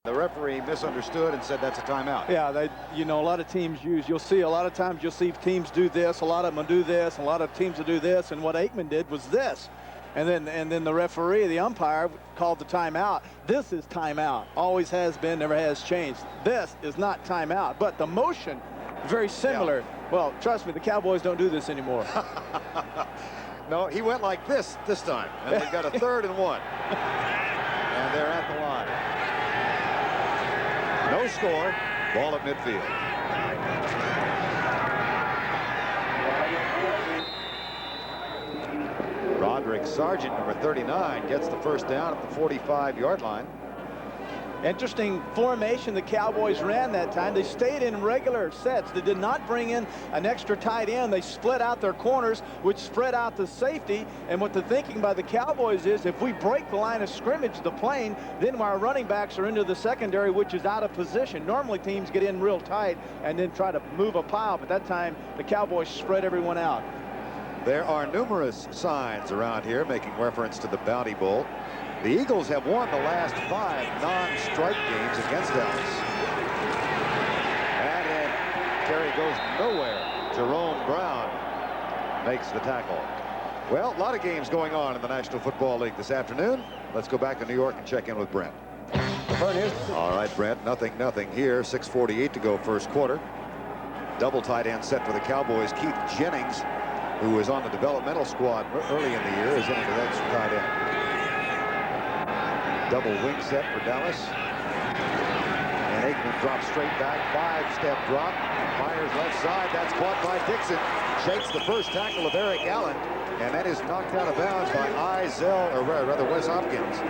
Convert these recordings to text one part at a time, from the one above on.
The referee misunderstood and said that's a timeout. Yeah, you know, a lot of teams you'll see a lot of times you'll see teams do this, a lot of them will do this, and a lot of teams will do this, and what Aikman did was this. And then the referee, the umpire, called the timeout. This is timeout. Always has been, never has changed. This is not timeout, but the motion, very similar. Yeah. Well, trust me, the Cowboys don't do this anymore. No, he went like this time, and they got a 3rd and 1. And they're at the line. No score, ball at midfield. Roderick Sargent, number 39, gets the first down at the 45-yard line. Interesting formation the Cowboys ran that time. They stayed in regular sets. They did not bring in an extra tight end. They split out their corners, which spread out the safety. And what the thinking by the Cowboys is, if we break the line of scrimmage, the plane, then our running backs are into the secondary, which is out of position. Normally teams get in real tight and then try to move a pile, but that time the Cowboys spread everyone out. There are numerous signs around here making reference to the Bounty Bowl. The Eagles have won the last 5 non-strike games against Dallas. And carry goes nowhere. Jerome Brown makes the tackle. Well, a lot of games going on in the National Football League this afternoon. Let's go back to New York and check in with Brent. All right, Brent, nothing here. 6:48 to go first quarter. Double tight end set for the Cowboys. Keith Jennings, who was on the developmental squad early in the year, is in for the extra tight end. Double wing set for Dallas. And Aikman drops straight back. 5-step drop. Fires left side. That's caught by Dixon. Shakes the first tackle of Eric Allen. And that is knocked out of bounds by Wes Hopkins.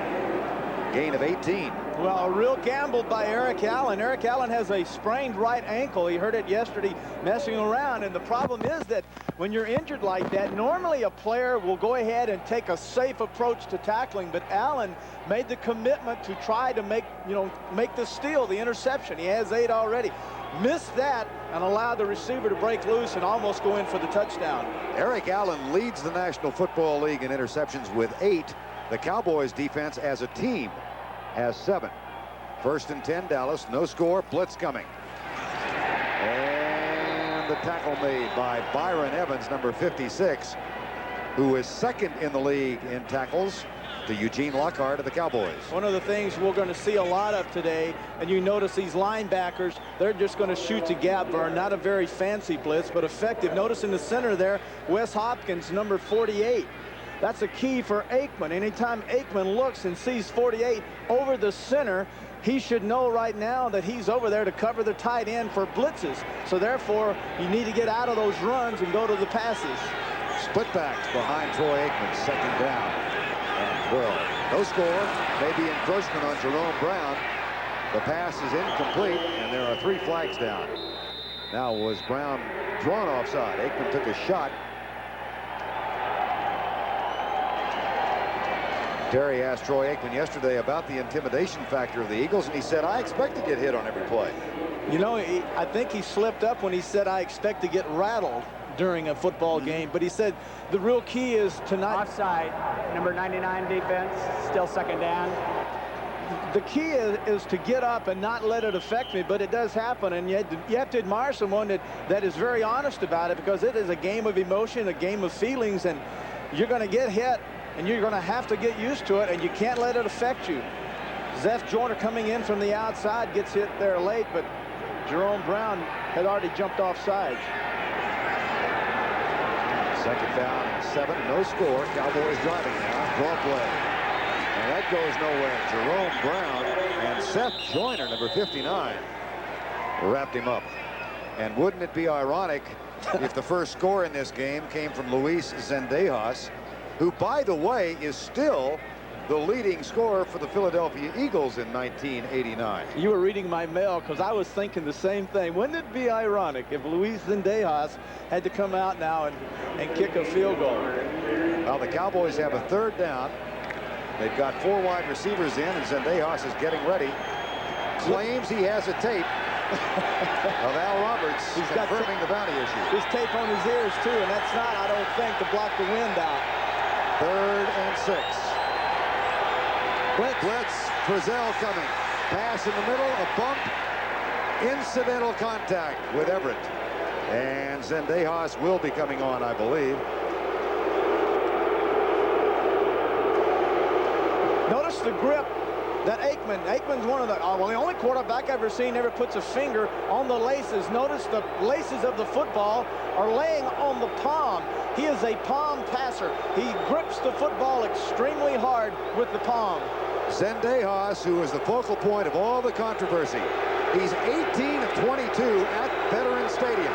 Gain of 18. Well, a real gamble by Eric Allen. Eric Allen has a sprained right ankle. He hurt it yesterday messing around. And the problem is that when you're injured like that, normally a player will go ahead and take a safe approach to tackling. But Allen made the commitment to try to make the steal, the interception. He has 8 already. Missed that and allowed the receiver to break loose and almost go in for the touchdown. Eric Allen leads the National Football League in interceptions with 8. The Cowboys defense as a team has 7. 1st and 10, Dallas. No score. Blitz coming. And the tackle made by Byron Evans, number 56, who is 2nd in the league in tackles to Eugene Lockhart of the Cowboys. One of the things we're going to see a lot of today, and you notice these linebackers, they're just going to shoot to gap burn. Not a very fancy blitz, but effective. Notice in the center there, Wes Hopkins, number 48. That's a key for Aikman. Anytime Aikman looks and sees 48 over the center, he should know right now that he's over there to cover the tight end for blitzes. So therefore, you need to get out of those runs and go to the passes. Split backs behind Troy Aikman, 2nd down and 12. No score, maybe encroachment on Jerome Brown. The pass is incomplete, and there are 3 flags down. Now, was Brown drawn offside? Aikman took a shot. Terry asked Troy Aikman yesterday about the intimidation factor of the Eagles, and he said, I expect to get hit on every play. You know, I think he slipped up when he said, I expect to get rattled during a football game. But he said the real key is to not... Offside, number 99 defense, still 2nd down. The key is to get up and not let it affect me, but it does happen, and you have to admire someone that is very honest about it, because it is a game of emotion, a game of feelings, and you're going to get hit. And you're going to have to get used to it, and you can't let it affect you. Zeph Joyner coming in from the outside gets hit there late, but Jerome Brown had already jumped off sides. 2nd down and 7, no score. Cowboys driving now. Draw play. And that goes nowhere. Jerome Brown and Seth Joyner, number 59, wrapped him up. And wouldn't it be ironic if the first score in this game came from Luis Zendejas, who, by the way, is still the leading scorer for the Philadelphia Eagles in 1989. You were reading my mail, because I was thinking the same thing. Wouldn't it be ironic if Luis Zendejas had to come out now and kick a field goal? Well, the Cowboys have a 3rd down. They've got 4 wide receivers in, and Zendejas is getting ready. Claims he has a tape of Al Roberts. He's confirming the bounty issue. His tape on his ears, too, and that's not, I don't think, to block the wind out. 3rd and 6. Blitz. Frizzell coming. Pass in the middle, a bump, incidental contact with Everett. And Zendejas will be coming on, I believe. Notice the grip that Aikman's one of the, well, the only quarterback I've ever seen ever puts a finger on the laces. Notice the laces of the football are laying on the palm. He is a palm passer. He grips the football extremely hard with the palm. Zendejas, who is the focal point of all the controversy. He's 18 of 22 at Veterans Stadium.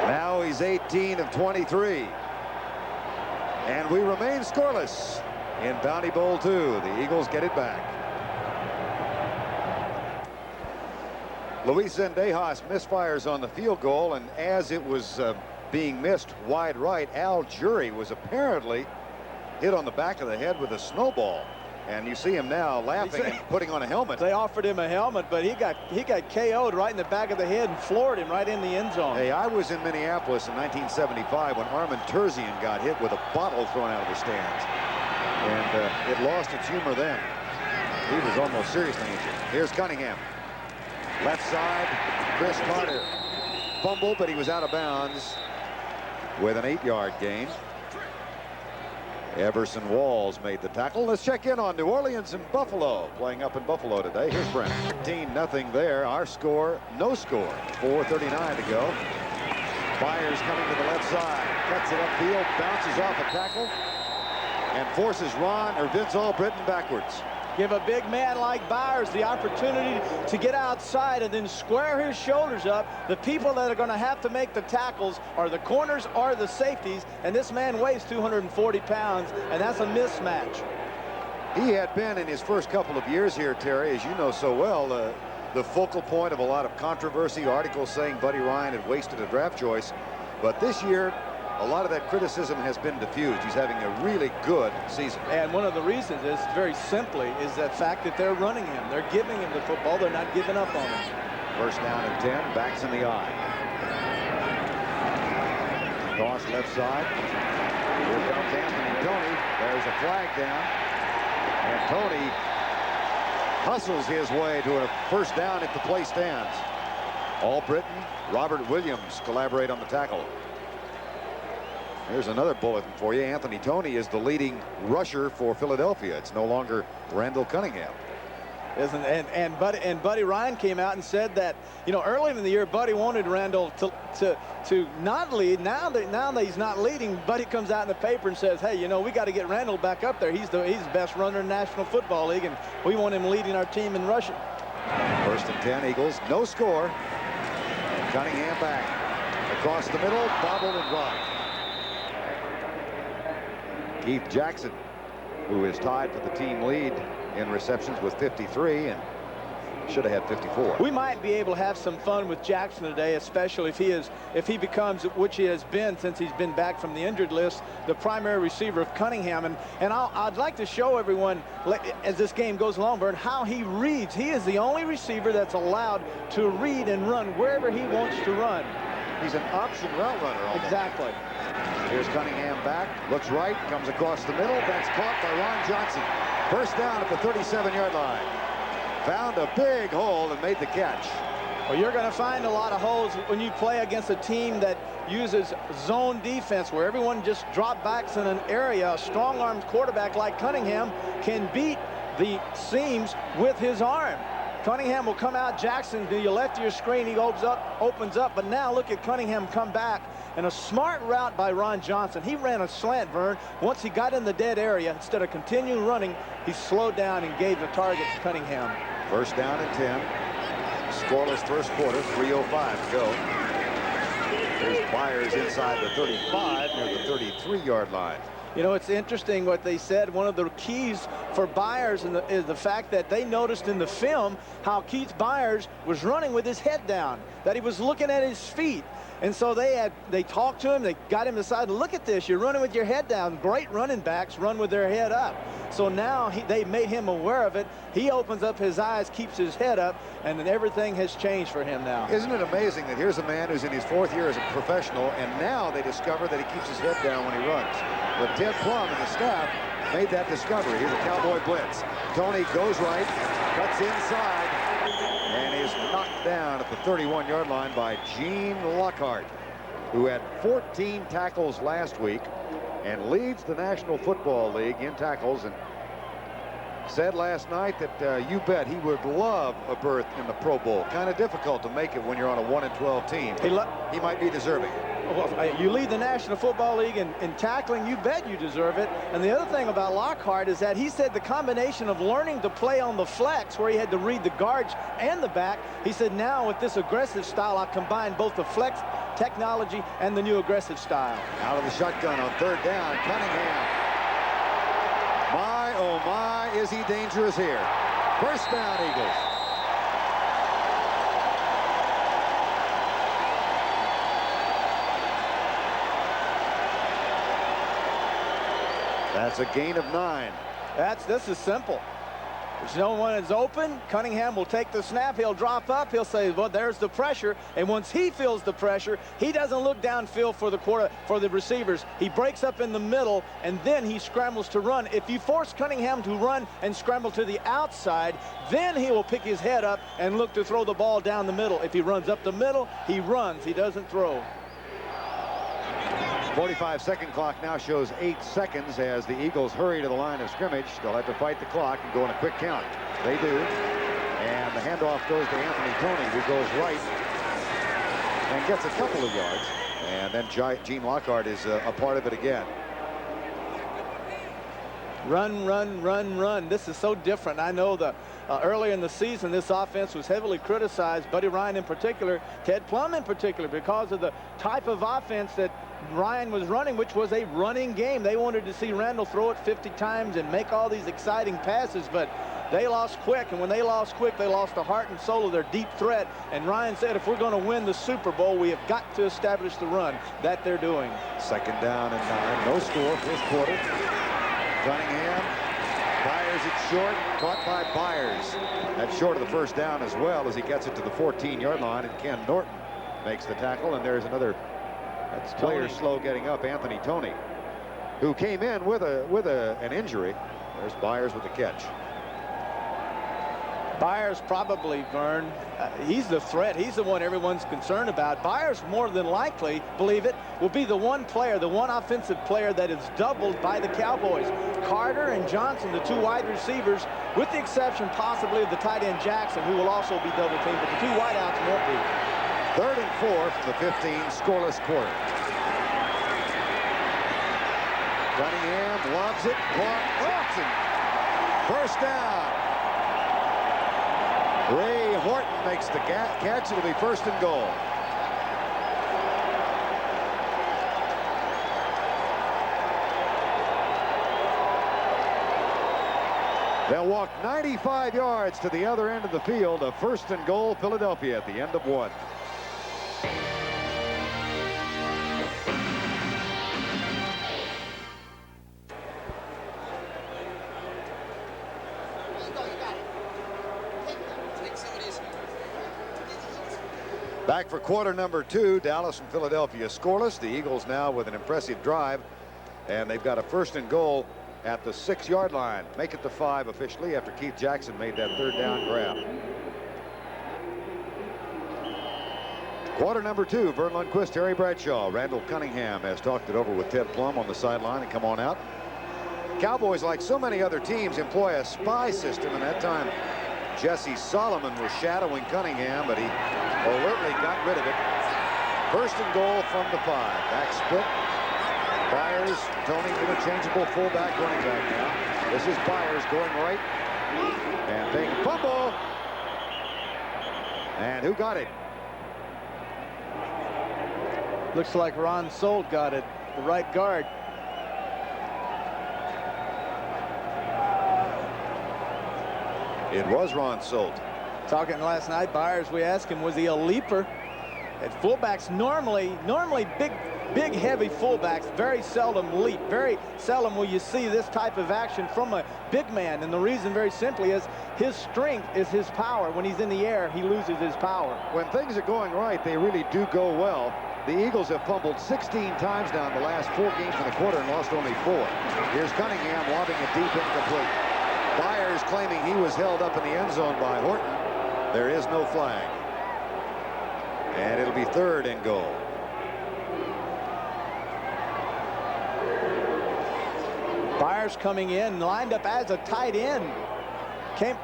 Now he's 18 of 23. And we remain scoreless in Bounty Bowl 2. The Eagles get it back. Luis Zendejas misfires on the field goal, and as it was being missed wide right, Al Jury was apparently hit on the back of the head with a snowball. And you see him now laughing and putting on a helmet. They offered him a helmet, but he got KO'd right in the back of the head and floored him right in the end zone. Hey, I was in Minneapolis in 1975 when Armin Terzian got hit with a bottle thrown out of the stands. And it lost its humor then. He was almost seriously injured. Here's Cunningham. Left side, Cris Carter. Fumble, but he was out of bounds with an 8-yard gain. Everson Walls made the tackle. Let's check in on New Orleans and Buffalo. Playing up in Buffalo today. Here's Brent. 13-0 there. Our score, no score. 4:39 to go. Byers coming to the left side. Cuts it upfield. Bounces off a tackle. And forces Vince Albritton backwards. Give a big man like Byers the opportunity to get outside and then square his shoulders up. The people that are going to have to make the tackles are the corners or the safeties, and this man weighs 240 pounds, and that's a mismatch. He had been in his first couple of years here, Terry, as you know so well, the focal point of a lot of controversy, articles saying Buddy Ryan had wasted a draft choice. But this year, a lot of that criticism has been diffused. He's having a really good season. And one of the reasons is, very simply, is the fact that they're running him. They're giving him the football. They're not giving up on him. First down and 10. Backs in the eye. Toss left side. Here comes Anthony Tony. There's a flag down. And Tony hustles his way to a first down if the play stands. Albritton, Robert Williams collaborate on the tackle. Here's another bulletin for you. Anthony Tony is the leading rusher for Philadelphia. It's no longer Randall Cunningham. And Buddy Ryan came out and said that, you know, early in the year, Buddy wanted Randall to not lead. Now that he's not leading, Buddy comes out in the paper and says, hey, you know, we got to get Randall back up there. He's the best runner in the National Football League, and we want him leading our team in rushing. First and 10, Eagles, no score. Cunningham back across the middle, bobbled and dropped. Keith Jackson, who is tied for the team lead in receptions with 53 and should have had 54. We might be able to have some fun with Jackson today, especially if he becomes, which he has been since he's been back from the injured list, the primary receiver of Cunningham. And I'd like to show everyone, as this game goes along, Vern, how he reads. He is the only receiver that's allowed to read and run wherever he wants to run. He's an option route runner almost. Exactly. Here's Cunningham back, looks right, comes across the middle. That's caught by Ron Johnson. First down at the 37-yard line. Found a big hole and made the catch. Well, you're going to find a lot of holes when you play against a team that uses zone defense, where everyone just drop backs in an area. A strong-armed quarterback like Cunningham can beat the seams with his arm. Cunningham will come out. Jackson to your left of your screen, he opens up, but now look at Cunningham come back. And a smart route by Ron Johnson. He ran a slant, Vern. Once he got in the dead area, instead of continuing running, he slowed down and gave the target to Cunningham. First down and 10. Scoreless first quarter, 3:05 to go. There's Byers inside the 35 near the 33-yard line. You know, it's interesting what they said. One of the keys for Byers is the fact that they noticed in the film how Keith Byers was running with his head down, that he was looking at his feet. And so they talked to him. They got him aside. Look at this. You're running with your head down. Great running backs run with their head up. So now they made him aware of it. He opens up his eyes, keeps his head up, and then everything has changed for him now. Isn't it amazing that here's a man who's in his 4th year as a professional, and now they discover that he keeps his head down when he runs. But Ted Plum and the staff made that discovery. Here's a Cowboy blitz. Tony goes right, cuts inside, and is knocked down at the 31-yard line by Gene Lockhart, who had 14 tackles last week and leads the National Football League in tackles, and said last night that you bet he would love a berth in the Pro Bowl. Kind of difficult to make it when you're on a 1-12 team. He might be deserving. Well, you lead the National Football League in tackling, you bet you deserve it. And the other thing about Lockhart is that he said the combination of learning to play on the flex, where he had to read the guards and the back, he said now with this aggressive style, I combine both the flex technology and the new aggressive style. Out of the shotgun on 3rd down, Cunningham. My, oh my, is he dangerous here. First down, Eagles. That's a gain of 9. This is simple. There's no one is open. Cunningham will take the snap. He'll drop up. He'll say, well, there's the pressure. And once he feels the pressure, he doesn't look downfield for the receivers. He breaks up in the middle, and then he scrambles to run. If you force Cunningham to run and scramble to the outside, then he will pick his head up and look to throw the ball down the middle. If he runs up the middle, he runs. He doesn't throw. 45-second clock now shows 8 seconds as the Eagles hurry to the line of scrimmage. They'll have to fight the clock and go on a quick count. They do. And the handoff goes to Anthony Tony, who goes right and gets a couple of yards. And then Gene Lockhart is a part of it again. Run, run, run, run. This is so different. I know earlier in the season, this offense was heavily criticized, Buddy Ryan in particular, Ted Plum in particular, because of the type of offense that Ryan was running, which was a running game. They wanted to see Randall throw it 50 times and make all these exciting passes, but they lost quick, and when they lost quick, they lost the heart and soul of their deep threat. And Ryan said, if we're going to win the Super Bowl, we have got to establish the run. That they're doing. 2nd down and 9. No score, 1st quarter. Cunningham fires it short, caught by Byers. That's short of the 1st down as well, as he gets it to the 14-yard line, and Ken Norton makes the tackle. And there's another player slow getting up, Anthony Tony, who came in with an injury. There's Byers with the catch. Byers probably, Vern, he's the threat. He's the one everyone's concerned about. Byers, more than likely, believe it, will be the one player, the one offensive player that is doubled by the Cowboys. Carter and Johnson, the 2 wide receivers, with the exception possibly of the tight end Jackson, who will also be double teamed, but the 2 wideouts won't be. 3rd and 4 from the 15, scoreless quarter. Cunningham lobs it, Watson. 1st down. Ray Horton makes the catch. It'll be 1st and goal. They'll walk 95 yards to the other end of the field. A 1st and goal, Philadelphia at the end of 1. Back for quarter number 2. Dallas and Philadelphia scoreless. The Eagles now with an impressive drive, and they've got a 1st and goal at the 6-yard line. Make it the 5 officially after Keith Jackson made that 3rd down grab. Quarter number 2. Vern Lundquist, Terry Bradshaw. Randall Cunningham has talked it over with Ted Plum on the sideline and come on out. Cowboys, like so many other teams, employ a spy system, and that time Jesse Solomon was shadowing Cunningham, but he alertly got rid of it. 1st and goal from the 5. Back split. Byers, Tony, interchangeable fullback, running back now. This is Byers going right and taking a fumble. And who got it? Looks like Ron Solt got it, the right guard. It was Ron Solt. Talking last night, Byers, we asked him, was he a leaper? And fullbacks normally big heavy fullbacks very seldom leap. Very seldom will you see this type of action from a big man. And the reason very simply is his strength is his power. When he's in the air, he loses his power. When things are going right, they really do go well. The Eagles have fumbled 16 times now in the last 4 games in the quarter and lost only 4. Here's Cunningham lobbing it deep incomplete. Byers claiming he was held up in the end zone by Horton. There is no flag. And it'll be 3rd and goal. Byers coming in, lined up as a tight end.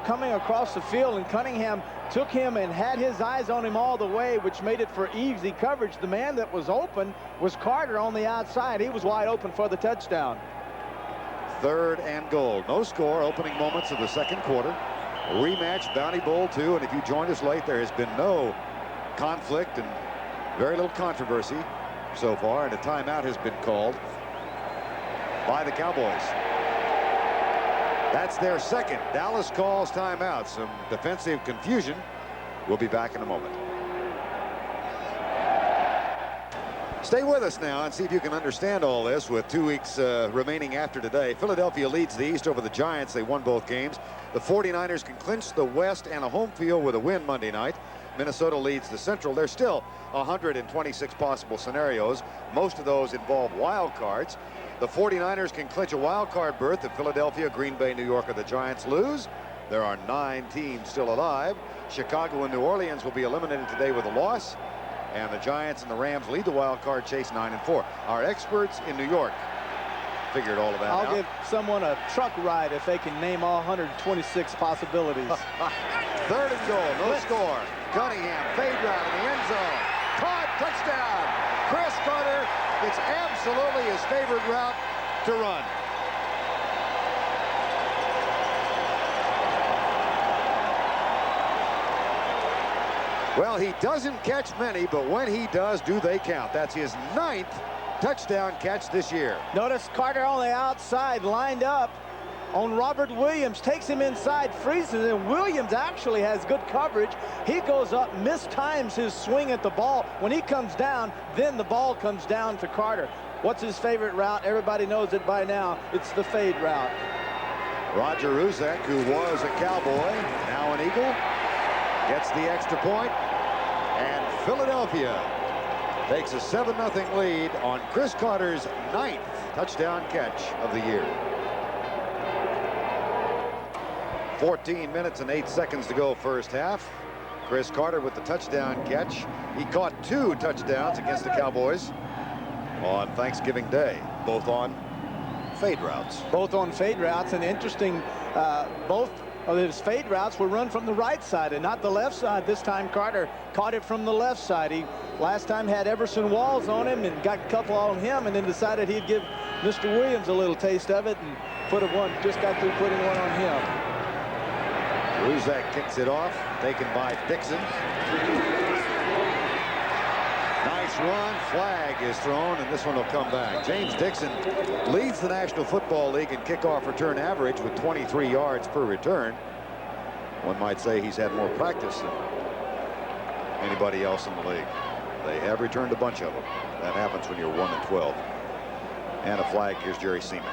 Coming across the field, and Cunningham took him and had his eyes on him all the way, which made it for easy coverage. The man that was open was Carter on the outside. He was wide open for the touchdown. 3rd and goal. No score. Opening moments of the 2nd quarter. Rematch, Bounty Bowl 2. And if you joined us late, there has been no conflict and very little controversy so far. And a timeout has been called by the Cowboys. That's their 2nd. Dallas calls timeout. Some defensive confusion. We'll be back in a moment. Stay with us now and see if you can understand all this with 2 weeks remaining after today. Philadelphia leads the East over the Giants. They won both games. The 49ers can clinch the West and a home field with a win Monday night. Minnesota leads the Central. There's still 126 possible scenarios. Most of those involve wild cards. The 49ers can clinch a wild card berth if Philadelphia, Green Bay, New York, or the Giants lose. There are 9 teams still alive. Chicago and New Orleans will be eliminated today with a loss. And the Giants and the Rams lead the wild card chase 9-4. Our experts in New York figured all of that out. I'll give someone a truck ride if they can name all 126 possibilities. 3rd and goal, no score. Cunningham, fade route in the end zone. Caught, touchdown. Cris Carter, it's absolutely his favorite route to run. Well, he doesn't catch many, but when he does, do they count. That's his 9th touchdown catch this year. Notice Carter on the outside, lined up on Robert Williams, takes him inside, freezes, and Williams actually has good coverage. He goes up, mistimes his swing at the ball. When he comes down, then the ball comes down to Carter. What's his favorite route? Everybody knows it by now. It's the fade route. Roger Ruzek, who was a Cowboy, now an Eagle, gets the extra point, and Philadelphia takes a 7-0 lead on Cris Carter's 9th touchdown catch of the year. 14 minutes and 8 seconds to go first half. Cris Carter with the touchdown catch. He caught 2 touchdowns against the Cowboys on Thanksgiving Day, both on fade routes. Both on fade routes, and interesting, both of his fade routes were run from the right side and not the left side. This time Carter caught it from the left side. He last time had Everson Walls on him and got a couple on him, and then decided he'd give Mr. Williams a little taste of it and just got through putting one on him. Ruzek kicks it off, taken by Dixon. Nice run, flag is thrown, and this one will come back. James Dixon leads the National Football League in kickoff return average with 23 yards per return. One might say he's had more practice than anybody else in the league. They have returned a bunch of them. That happens when you're 1-12. And a flag. Here's Jerry Seaman.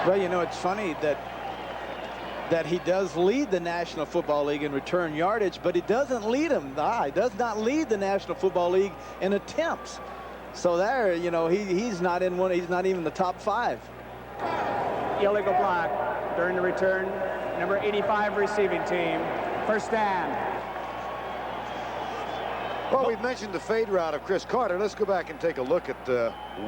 Well, you know, it's funny that he does lead the National Football League in return yardage, but he doesn't lead him. He does not lead the National Football League in attempts. So there, you know, he's not in one. He's not even the top 5. Illegal block during the return. Number 85 receiving team. First down. Well, we've mentioned the fade route of Cris Carter. Let's go back and take a look at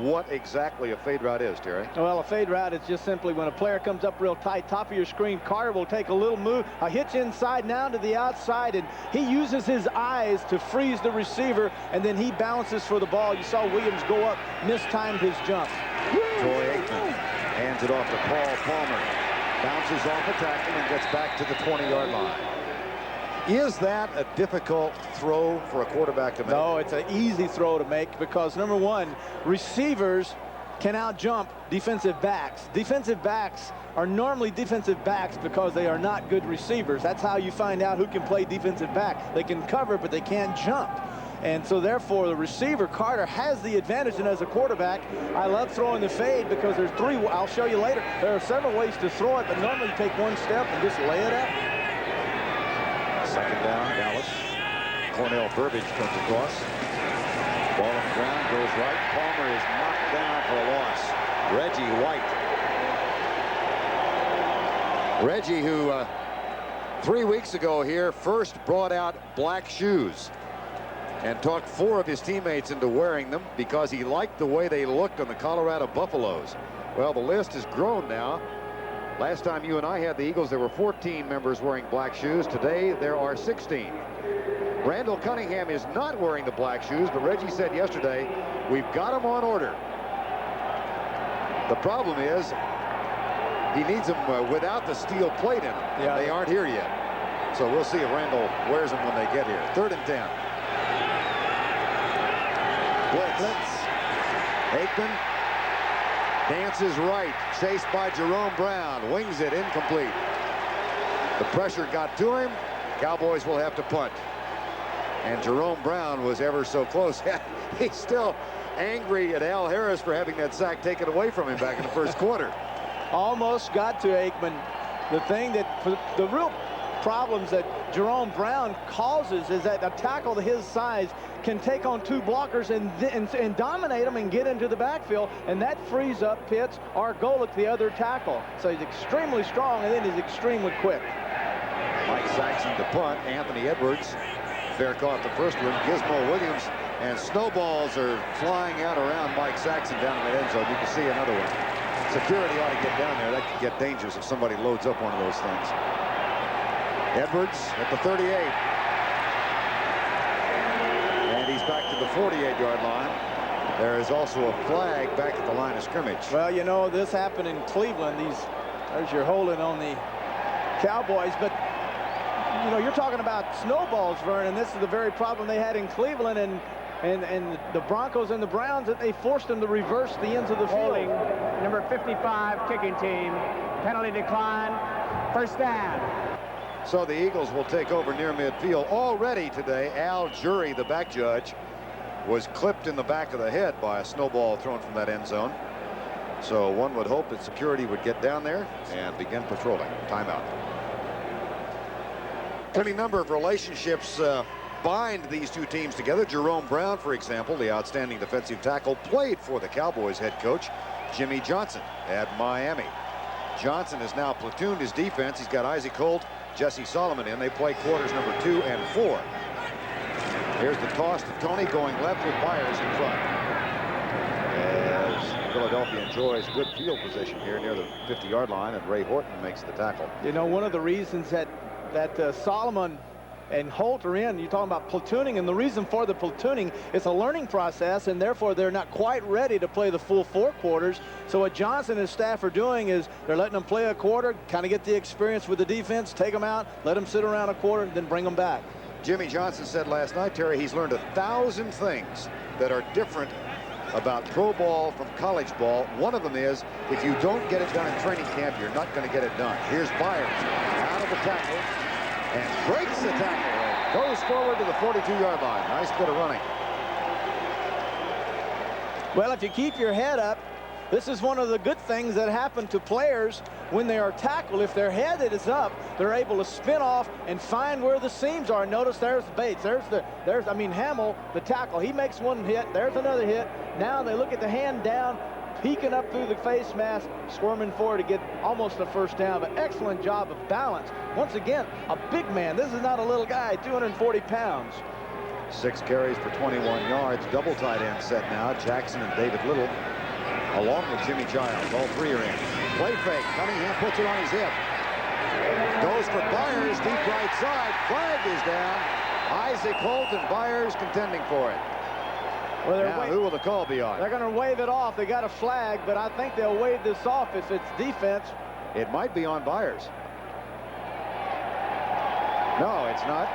what exactly a fade route is, Terry. Well, a fade route is just simply when a player comes up real tight, top of your screen, Carter will take a little move, a hitch inside now to the outside, and he uses his eyes to freeze the receiver, and then he bounces for the ball. You saw Williams go up, mistimed his jump. Troy Aikman hands it off to Paul Palmer. Bounces off a tackle and gets back to the 20-yard line. Is that a difficult throw for a quarterback to make? No, it's an easy throw to make because, number one, receivers can out-jump defensive backs. Defensive backs are normally defensive backs because they are not good receivers. That's how you find out who can play defensive back. They can cover, but they can't jump. And so therefore the receiver Carter has the advantage. And as a quarterback, I love throwing the fade because there's three. I'll show you later. There are several ways to throw it, but normally you take one step and just lay it up. Second down, Dallas. Cornell Burbage comes across. Ball on the ground, goes right. Palmer is knocked down for a loss. Reggie White. Reggie, who 3 weeks ago here first brought out black shoes and talked 4 of his teammates into wearing them because he liked the way they looked on the Colorado Buffaloes. Well, the list has grown now. Last time you and I had the Eagles, there were 14 members wearing black shoes. Today, there are 16. Randall Cunningham is not wearing the black shoes, but Reggie said yesterday, we've got them on order. The problem is, he needs them without the steel plate in them. Yeah. They aren't here yet. So we'll see if Randall wears them when they get here. 3rd and 10. Blitz. Aikman dances right, chased by Jerome Brown, wings it, incomplete. The pressure got to him. Cowboys will have to punt. And Jerome Brown was ever so close. He's still angry at Al Harris for having that sack taken away from him back in the first quarter. Almost got to Aikman. The thing that the real problems that Jerome Brown causes is that a tackle to his size can take on 2 blockers and dominate them and get into the backfield, and that frees up Pitts or Golick, the other tackle. So he's extremely strong, and then he's extremely quick. Mike Saxon to punt. Anthony Edwards fair caught the first one. Gizmo Williams, and snowballs are flying out around Mike Saxon down in the end zone. You can see another one. Security ought to get down there. That could get dangerous if somebody loads up one of those things. Edwards at the 38. And he's back to the 48-yard line. There is also a flag back at the line of scrimmage. Well, you know, this happened in Cleveland. There's your holding on the Cowboys. But, you know, you're talking about snowballs, Vern, and this is the very problem they had in Cleveland. And the Broncos and the Browns, that they forced them to reverse the ends of the Holding, field. number 55, kicking team. Penalty decline. 1st down. So the Eagles will take over near midfield. Already today, Al Jury, the back judge, was clipped in the back of the head by a snowball thrown from that end zone. So one would hope that security would get down there and begin patrolling. Timeout. Any number of relationships bind these two teams together. Jerome Brown, for example, the outstanding defensive tackle, played for the Cowboys head coach Jimmy Johnson at Miami. Johnson has now platooned his defense. He's got Isaac Holt, Jesse Solomon in. They play quarters number 2 and 4. Here's the toss to Tony, going left with Byers in front. As Philadelphia enjoys good field position here near the 50-yard line, and Ray Horton makes the tackle. You know, one of the reasons that Solomon and Holt are in, you're talking about platooning, and the reason for the platooning is a learning process, and therefore they're not quite ready to play the full 4 quarters. So what Johnson and his staff are doing is they're letting them play a quarter, kind of get the experience with the defense, take them out, let them sit around a quarter, then bring them back. Jimmy Johnson said last night, Terry, he's learned 1,000 things that are different about pro ball from college ball. One of them is, if you don't get it done in training camp, you're not going to get it done. Here's Byers out of the tackle and breaks the tackle and goes forward to the 42-yard line. Nice bit of running. Well, if you keep your head up, this is one of the good things that happen to players when they are tackled. If their head is up, they're able to spin off and find where the seams are. Notice there's Bates. There's Hamill, the tackle. He makes one hit. There's another hit. Now they look at the hand down, peeking up through the face mask, squirming forward to get almost a 1st down. But excellent job of balance. Once again, a big man. This is not a little guy, 240 pounds. 6 carries for 21 yards. Double tight end set now. Jackson and David Little, along with Jimmy Giles. All 3 are in. Play fake. Cunningham puts it on his hip. Goes for Byers, deep right side. Flag is down. Isaac Holt and Byers contending for it. Well, now, who will the call be on? They're going to wave it off. They got a flag, but I think they'll wave this off if it's defense. It might be on Byers. No, it's not.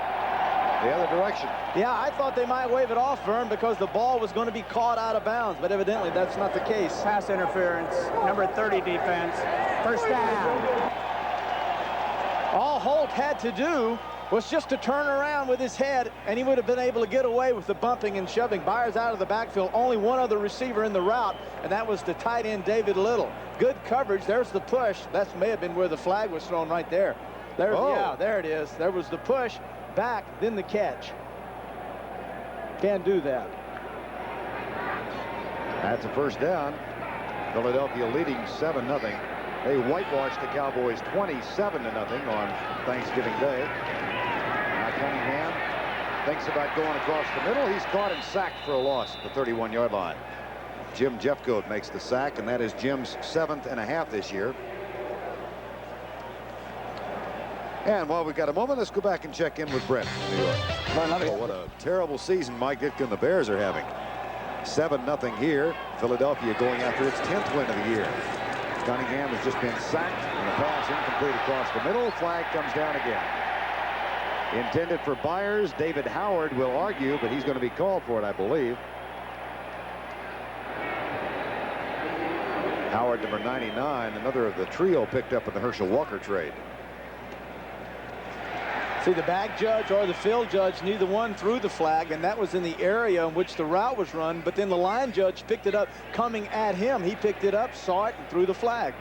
the other direction. Yeah, I thought they might wave it off, Vern, because the ball was going to be caught out of bounds, but evidently that's not the case. Pass interference, number 30 defense. First down. All Holt had to do was just to turn around with his head, and he would have been able to get away with the bumping and shoving. Byers out of the backfield, only one other receiver in the route, and that was the tight end David Little. Good coverage. There's the push. That may have been where the flag was thrown right there. There, oh. Yeah, there it is. There was the push, back, then the catch. Can't do that. That's a first down. Philadelphia leading 7-0. They whitewashed the Cowboys 27-0 on Thanksgiving Day. Now Cunningham thinks about going across the middle. He's caught and sacked for a loss at the 31-yard line. Jim Jeffcoat makes the sack, and that is Jim's 7th and a half this year. And while we've got a moment, let's go back and check in with Brent in New York. Oh, what a terrible season Mike Ditka and the Bears are having. 7-0 here. Philadelphia going after its 10th win of the year. Cunningham has just been sacked, and the pass incomplete across the middle. Flag comes down again. Intended for Byers. David Howard will argue, but he's going to be called for it, I believe. Howard, number 99, another of the trio picked up in the Herschel Walker trade. See, the back judge or the field judge, neither one threw the flag, and that was in the area in which the route was run, but then the line judge picked it up coming at him. He picked it up, saw it, and threw the flag.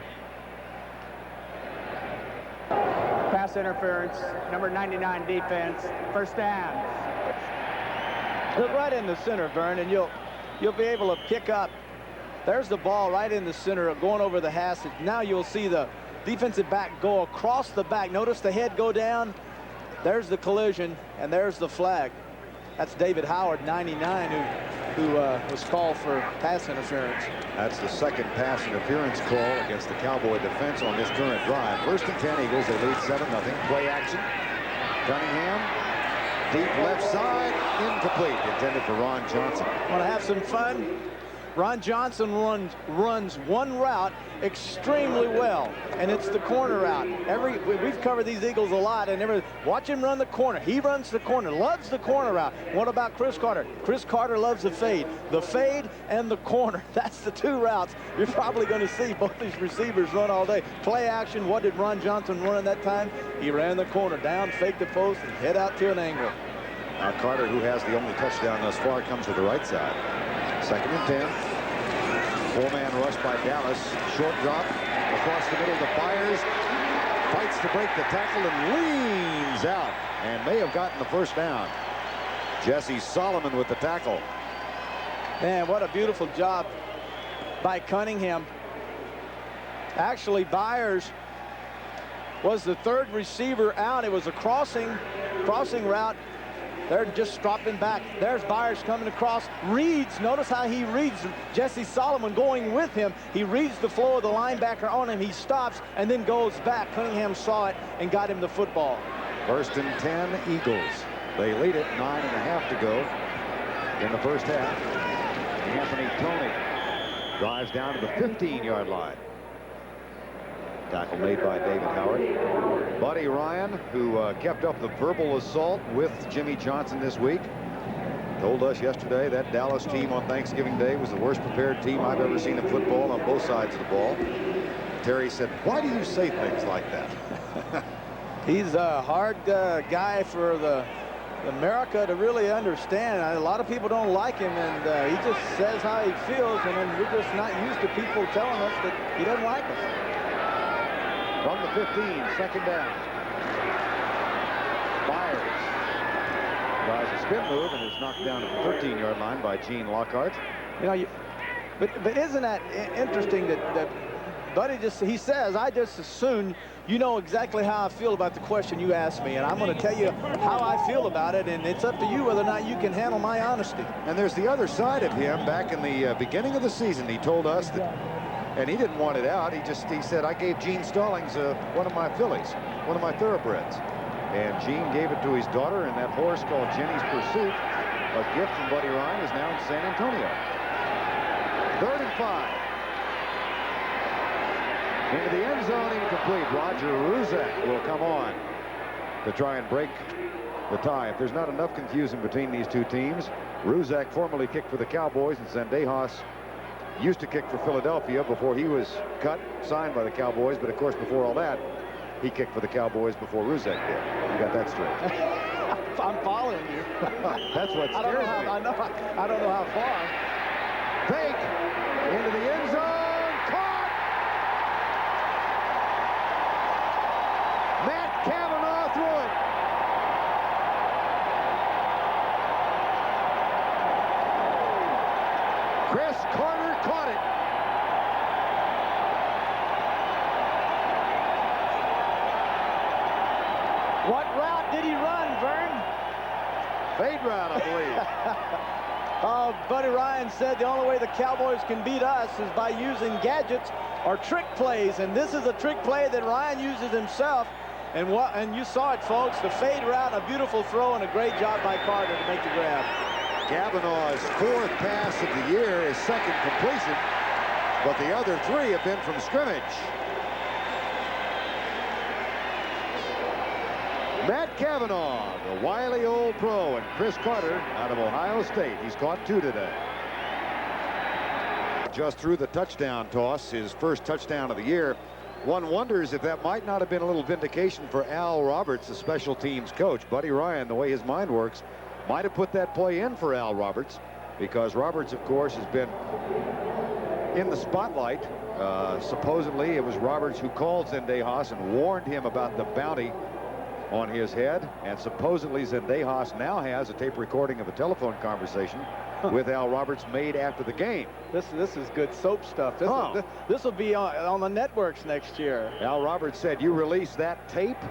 Pass interference, number 99 defense. First down. Look right in the center, Vern, and you'll be able to pick up. There's the ball right in the center going over the hashes. Now you'll see the defensive back go across the back. Notice the head go down. There's the collision, and there's the flag. That's David Howard, 99, who was called for pass interference. That's the second pass interference call against the Cowboy defense on this current drive. First and 10 Eagles. They lead 7-0. Play action. Cunningham, deep left side, incomplete. Intended for Ron Johnson. Want to have some fun? Ron Johnson runs one route extremely well, and it's the corner route. We've covered these Eagles a lot, and watch him run the corner. He runs the corner, loves the corner route. What about Cris Carter? Cris Carter loves the fade and the corner. That's the two routes you're probably going to see both these receivers run all day. Play action. What did Ron Johnson run at that time? He ran the corner down, faked the post, and head out to an angle. Now Carter, who has the only touchdown thus far, comes to the right side. Second and 10. Four-man rush by Dallas. Short drop across the middle to Byers. Fights to break the tackle and leans out and may have gotten the first down. Jesse Solomon with the tackle. Man, what a beautiful job by Cunningham. Actually, Byers was the third receiver out. It was a crossing route. They're just dropping back. There's Byers coming across. Reads. Notice how he reads Jesse Solomon going with him. He reads the flow of the linebacker on him. He stops and then goes back. Cunningham saw it and got him the football. First and 10 Eagles. They lead it. 9.5 to go in the first half. Anthony Toney drives down to the 15-yard line. Tackle made by David Howard. Buddy Ryan, who kept up the verbal assault with Jimmy Johnson this week, told us yesterday that Dallas team on Thanksgiving Day was the worst prepared team I've ever seen in football on both sides of the ball. Terry said, "Why do you say things like that?" He's a hard guy for America to really understand. A lot of people don't like him, and he just says how he feels, and then we're just not used to people telling us that he doesn't like us. From the 15, second down. Byers tries a spin move and is knocked down at the 13-yard line by Gene Lockhart. You know, but isn't that interesting that Buddy he says, I just assume you know exactly how I feel about the question you asked me, and I'm going to tell you how I feel about it, and it's up to you whether or not you can handle my honesty. And there's the other side of him. Back in the beginning of the season, he told us that, and he didn't want it out. He said, I gave Gene Stallings one of my fillies, one of my thoroughbreds. And Gene gave it to his daughter, and that horse called Jenny's Pursuit, a gift from Buddy Ryan, is now in San Antonio. 3rd and 5. Into the end zone, incomplete. Roger Ruzek will come on to try and break the tie. If there's not enough confusion between these two teams, Ruzek formerly kicked for the Cowboys, and Zendejas used to kick for Philadelphia before he was signed by the Cowboys. But of course, before all that, he kicked for the Cowboys before Ruzek did. You got that straight. I'm following you. That's what scares me. I don't know how far. Fake into the end zone. Caught. Matt Cavanaugh threw it. Cris Carter caught it. What route did he run, Vern? Fade route, I believe. Buddy Ryan said the only way the Cowboys can beat us is by using gadgets or trick plays, and this is a trick play that Ryan uses himself. And you saw it, folks, the fade route, a beautiful throw, and a great job by Carter to make the grab. Cavanaugh's 4th pass of the year, his 2nd completion, but the other 3 have been from scrimmage. Matt Cavanaugh, the wily old pro, and Cris Carter out of Ohio State. He's caught 2 today. Just threw the touchdown toss, his first touchdown of the year. One wonders if that might not have been a little vindication for Al Roberts, the special teams coach. Buddy Ryan, the way his mind works, might have put that play in for Al Roberts, because Roberts, of course, has been in the spotlight. Supposedly, it was Roberts who called Zendejas and warned him about the bounty on his head, and supposedly Zendejas now has a tape recording of a telephone conversation with Al Roberts made after the game. This is good soap stuff. This will be on the networks next year. Al Roberts said, "You release that tape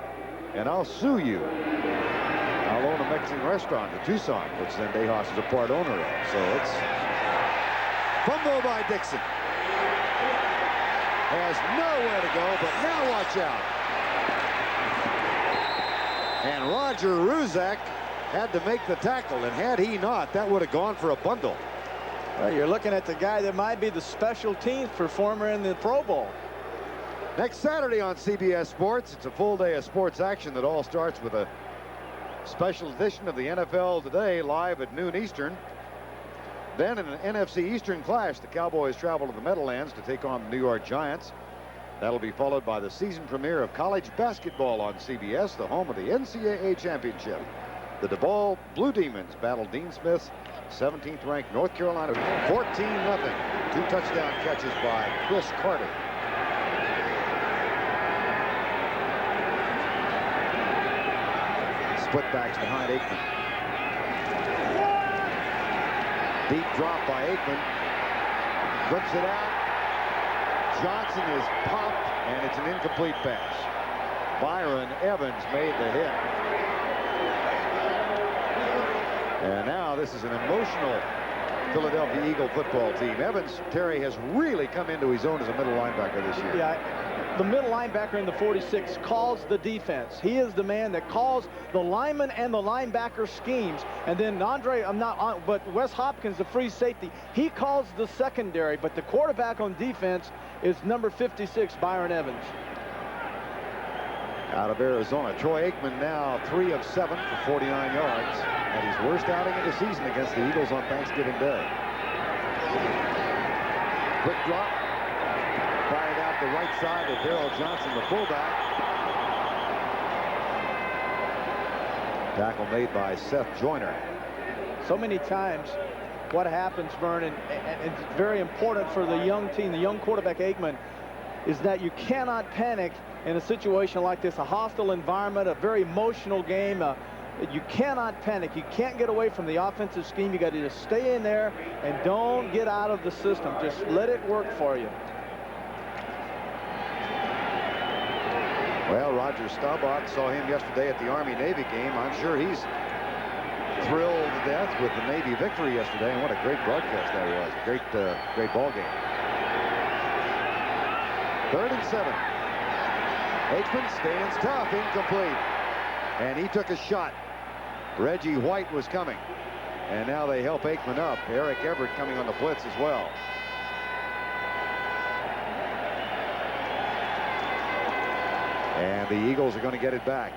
and I'll sue you. I'll own a Mexican restaurant in Tucson," which Zendejas is a part owner of. So it's fumble by Dixon. Has nowhere to go, but now watch out. And Roger Ruzek had to make the tackle, and had he not, that would have gone for a bundle. Well, you're looking at the guy that might be the special teams performer in the Pro Bowl. Next Saturday on CBS Sports, it's a full day of sports action that all starts with a special edition of the NFL Today live at noon Eastern. Then in an NFC Eastern clash, the Cowboys travel to the Meadowlands to take on the New York Giants. That'll be followed by the season premiere of college basketball on CBS, the home of the NCAA championship. The DeBall Blue Demons battle Dean Smith's 17th ranked North Carolina 14-0. 2 touchdown catches by Cris Carter. Split backs behind Aikman. Deep drop by Aikman. Flips it out. Johnson is popped, and it's an incomplete pass. Byron Evans made the hit. And now this is an emotional Philadelphia Eagle football team. Evans, Terry, has really come into his own as a middle linebacker this year. Yeah, the middle linebacker in the 46 calls the defense. He is the man that calls the lineman and the linebacker schemes. And then Wes Hopkins, the free safety, he calls the secondary. But the quarterback on defense is number 56, Byron Evans. Out of Arizona, Troy Aikman now 3 of 7 for 49 yards. And his worst outing of the season against the Eagles on Thanksgiving Day. Quick drop. Fired out the right side to Daryl Johnston, the fullback. Tackle made by Seth Joyner. So many times what happens, Vernon, and it's very important for the young team, the young quarterback Aikman, is that you cannot panic in a situation like this, a hostile environment, a very emotional game. You cannot panic. You can't get away from the offensive scheme. You got to just stay in there and don't get out of the system. Just let it work for you. Well, Roger Staubach saw him yesterday at the Army-Navy game. I'm sure he's thrilled to death with the Navy victory yesterday, and what a great broadcast that was. Great ball game. 3rd and 7. Aikman stands tough, incomplete. And he took a shot. Reggie White was coming. And now they help Aikman up. Eric Everett coming on the blitz as well. And the Eagles are going to get it back.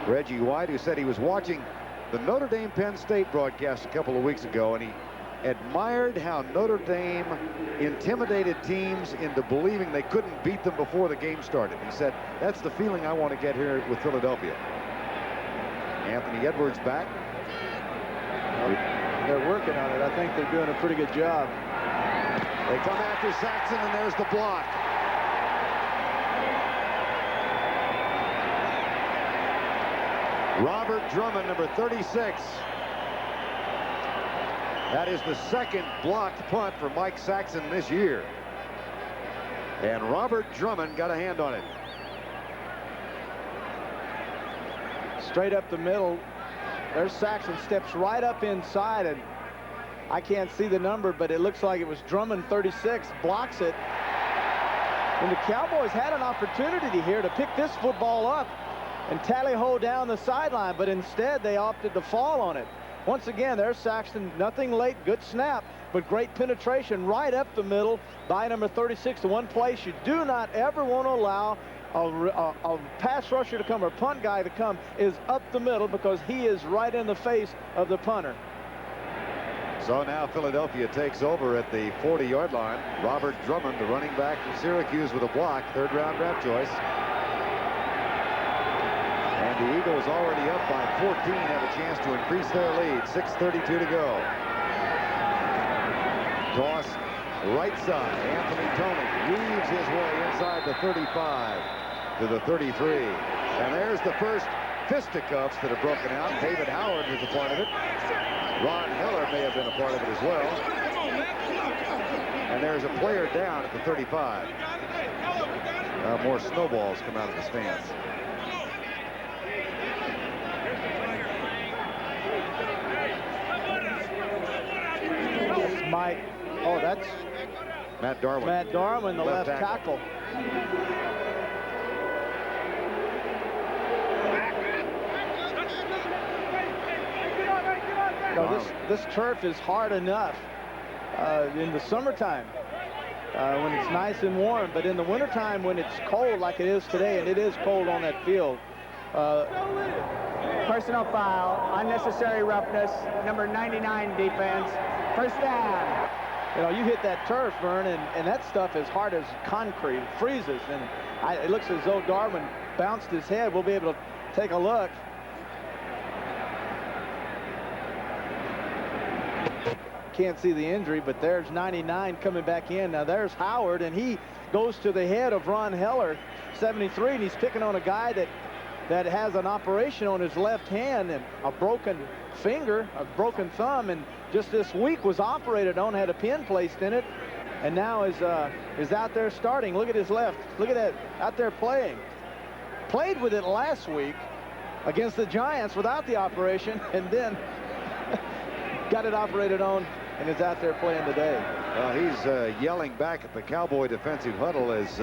Reggie White, who said he was watching the Notre Dame Penn State broadcast a couple of weeks ago, and he admired how Notre Dame intimidated teams into believing they couldn't beat them before the game started. He said, that's the feeling I want to get here with Philadelphia. Anthony Edwards back. They're working on it. I think they're doing a pretty good job. They come after Saxon, and there's the block. Robert Drummond, number 36. That is the second blocked punt for Mike Saxon this year. And Robert Drummond got a hand on it. Straight up the middle. There's Saxon, steps right up inside, and I can't see the number, but it looks like it was Drummond, 36, blocks it. And the Cowboys had an opportunity here to pick this football up and tally-ho down the sideline, but instead they opted to fall on it. Once again, there's Saxton, nothing late, good snap, but great penetration right up the middle by number 36. The one place you do not ever want to allow a pass rusher to come or punt guy to come is up the middle, because he is right in the face of the punter. So now Philadelphia takes over at the 40-yard line. Robert Drummond, the running back from Syracuse, with a block, third-round draft choice. And the Eagles, already up by 14, have a chance to increase their lead. 6:32 to go. Toss right side. Anthony Tony weaves his way inside the 35 to the 33. And there's the first fisticuffs that are broken out. David Howard was a part of it. Ron Heller may have been a part of it as well. And there's a player down at the 35. More snowballs come out of the stands. Mike, oh, that's Matt Darwin. Matt Darwin, the left tackle. No, this turf is hard enough in the summertime when it's nice and warm, but in the wintertime when it's cold like it is today, and it is cold on that field. Personal foul, unnecessary roughness, number 99 defense, first down. You know, you hit that turf, Vern, and that stuff is hard as concrete. It freezes, and it looks as though Darwin bounced his head. We'll be able to take a look. Can't see the injury, but there's 99 coming back in. Now there's Howard, and he goes to the head of Ron Heller, 73, and he's picking on a guy that has an operation on his left hand and a broken finger, a broken thumb, and just this week was operated on, had a pin placed in it, and now is out there starting. Look at his left. Look at that, out there playing. Played with it last week against the Giants without the operation, and then got it operated on and is out there playing today. He's yelling back at the Cowboy defensive huddle as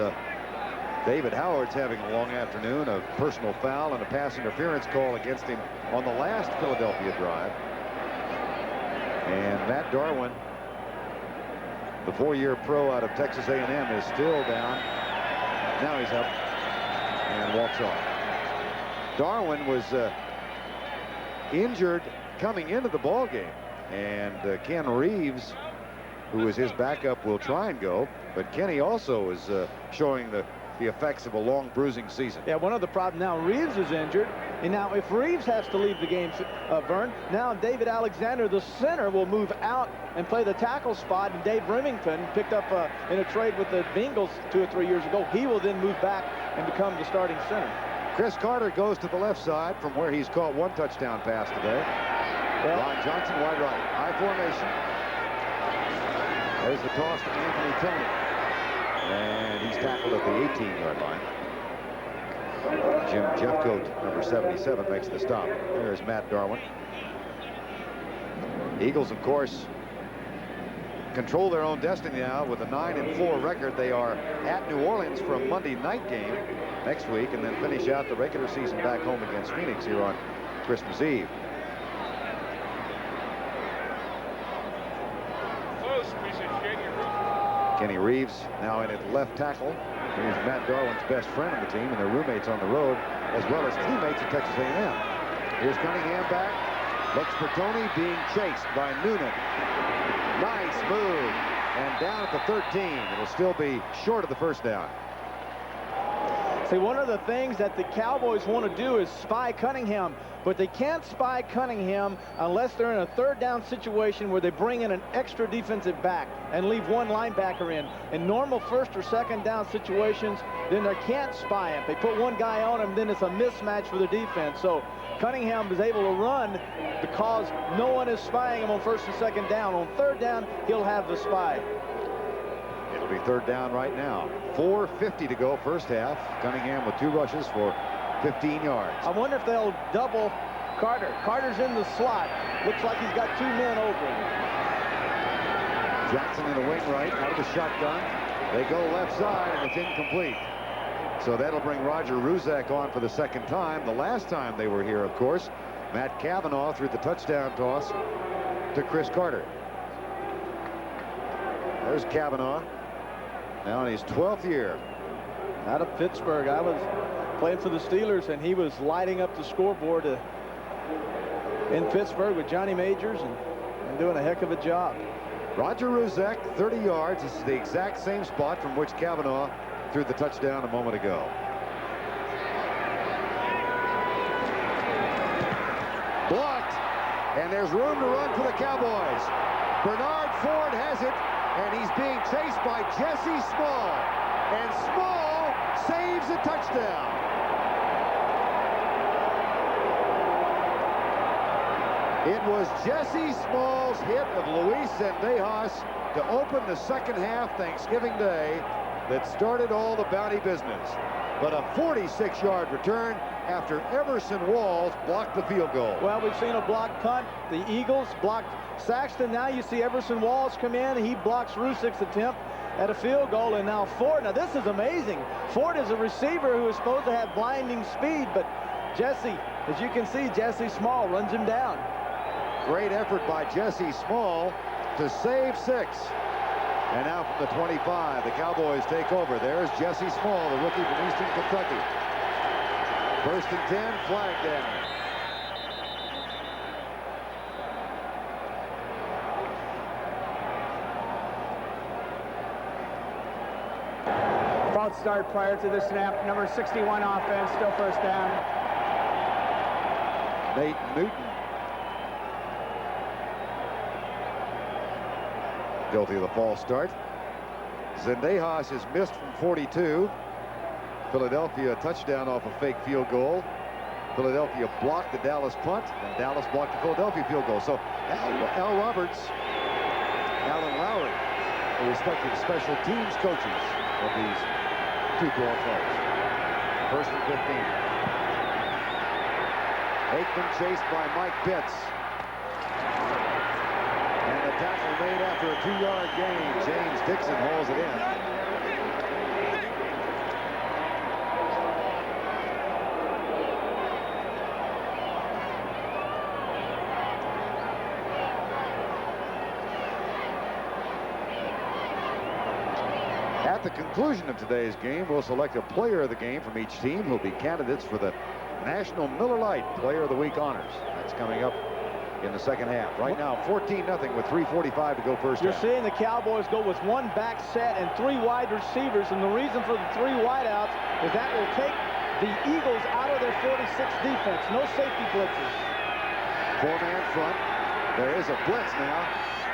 David Howard's having a long afternoon, a personal foul and a pass interference call against him on the last Philadelphia drive. And Matt Darwin, the 4-year pro out of Texas A&M, is still down. Now he's up and walks off. Darwin was injured coming into the ball game, and Ken Reeves, who is his backup, will try and go, but Kenny also is showing the effects of a long bruising season. Yeah, one of the problems now, Reeves is injured, and now if Reeves has to leave the game, Vern, now David Alexander, the center, will move out and play the tackle spot, and Dave Remington picked up in a trade with the Bengals 2 or 3 years ago. He will then move back and become the starting center. Cris Carter goes to the left side from where he's caught one touchdown pass today. Well, Ron Johnson, wide right, high formation. There's the toss to Anthony Tony. And he's tackled at the 18-yard line. Jim Jeffcoat, number 77, makes the stop. There's Matt Darwin. Eagles, of course, control their own destiny now with a 9-4 record. They are at New Orleans for a Monday night game next week, and then finish out the regular season back home against Phoenix here on Christmas Eve. Kenny Reeves now in at left tackle. Here's Matt Darwin's best friend on the team, and their roommates on the road. as well as teammates at Texas A&M. Here's Cunningham back. Looks for Tony, being chased by Noonan. Nice move. And down at the 13. It'll still be short of the first down. See, one of the things that the Cowboys want to do is spy Cunningham, but they can't spy Cunningham unless they're in a third down situation where they bring in an extra defensive back and leave one linebacker in. In normal first or second down situations, then they can't spy him. They put one guy on him, then it's a mismatch for the defense. So Cunningham is able to run because no one is spying him on first and second down. On third down, he'll have the spy. It'll be third down right now. 4:50 to go first half. Cunningham with 2 rushes for 15 yards. I wonder if they'll double Carter. Carter's in the slot. Looks like he's got 2 men over him. Jackson in the wing right, out of the shotgun. They go left side, and it's incomplete. So that'll bring Roger Ruzek on for the second time. The last time they were here, of course, Matt Cavanaugh threw the touchdown toss to Cris Carter. There's Cavanaugh. Now in his 12th year. Out of Pittsburgh. I was playing for the Steelers, and he was lighting up the scoreboard in Pittsburgh with Johnny Majors and doing a heck of a job. Roger Ruzek, 30 yards. This is the exact same spot from which Cavanaugh threw the touchdown a moment ago. Blocked. And there's room to run for the Cowboys. Bernard Ford has it. And he's being chased by Jesse Small. And Small saves a touchdown. It was Jesse Small's hit of Luis Zendejas to open the second half Thanksgiving Day that started all the bounty business. But a 46-yard return after Everson Walls blocked the field goal. Well, we've seen a blocked punt. The Eagles blocked Saxton. Now you see Everson Walls come in. He blocks Ruzek's attempt at a field goal. And now Ford. Now this is amazing. Ford is a receiver who is supposed to have blinding speed. But Jesse, as you can see, Jesse Small runs him down. Great effort by Jesse Small to save 6. And now from the 25, the Cowboys take over. There's Jesse Small, the rookie from Eastern Kentucky. First and 10, flag down. False start prior to the snap. Number 61 offense, still first down. Nate Newton. Guilty of the false start. Zendejas is missed from 42. Philadelphia a touchdown off a fake field goal. Philadelphia blocked the Dallas punt, and Dallas blocked the Philadelphia field goal. So Al Roberts, Alan Lowry, the respective special teams coaches of these two ball clubs. First and 15. Aikman chased by Mike Pitts. And the tackle made after a 2-yard gain. James Dixon hauls it in. At the conclusion of today's game, we'll select a player of the game from each team who'll be candidates for the National Miller Lite Player of the Week honors. That's coming up in the second half. Right now, 14-0 with 3:45 to go first half. You're seeing the Cowboys go with one back set and 3 wide receivers, and the reason for the 3 wideouts is that will take the Eagles out of their 46 defense. No safety blitzes. 4-man front. There is a blitz now.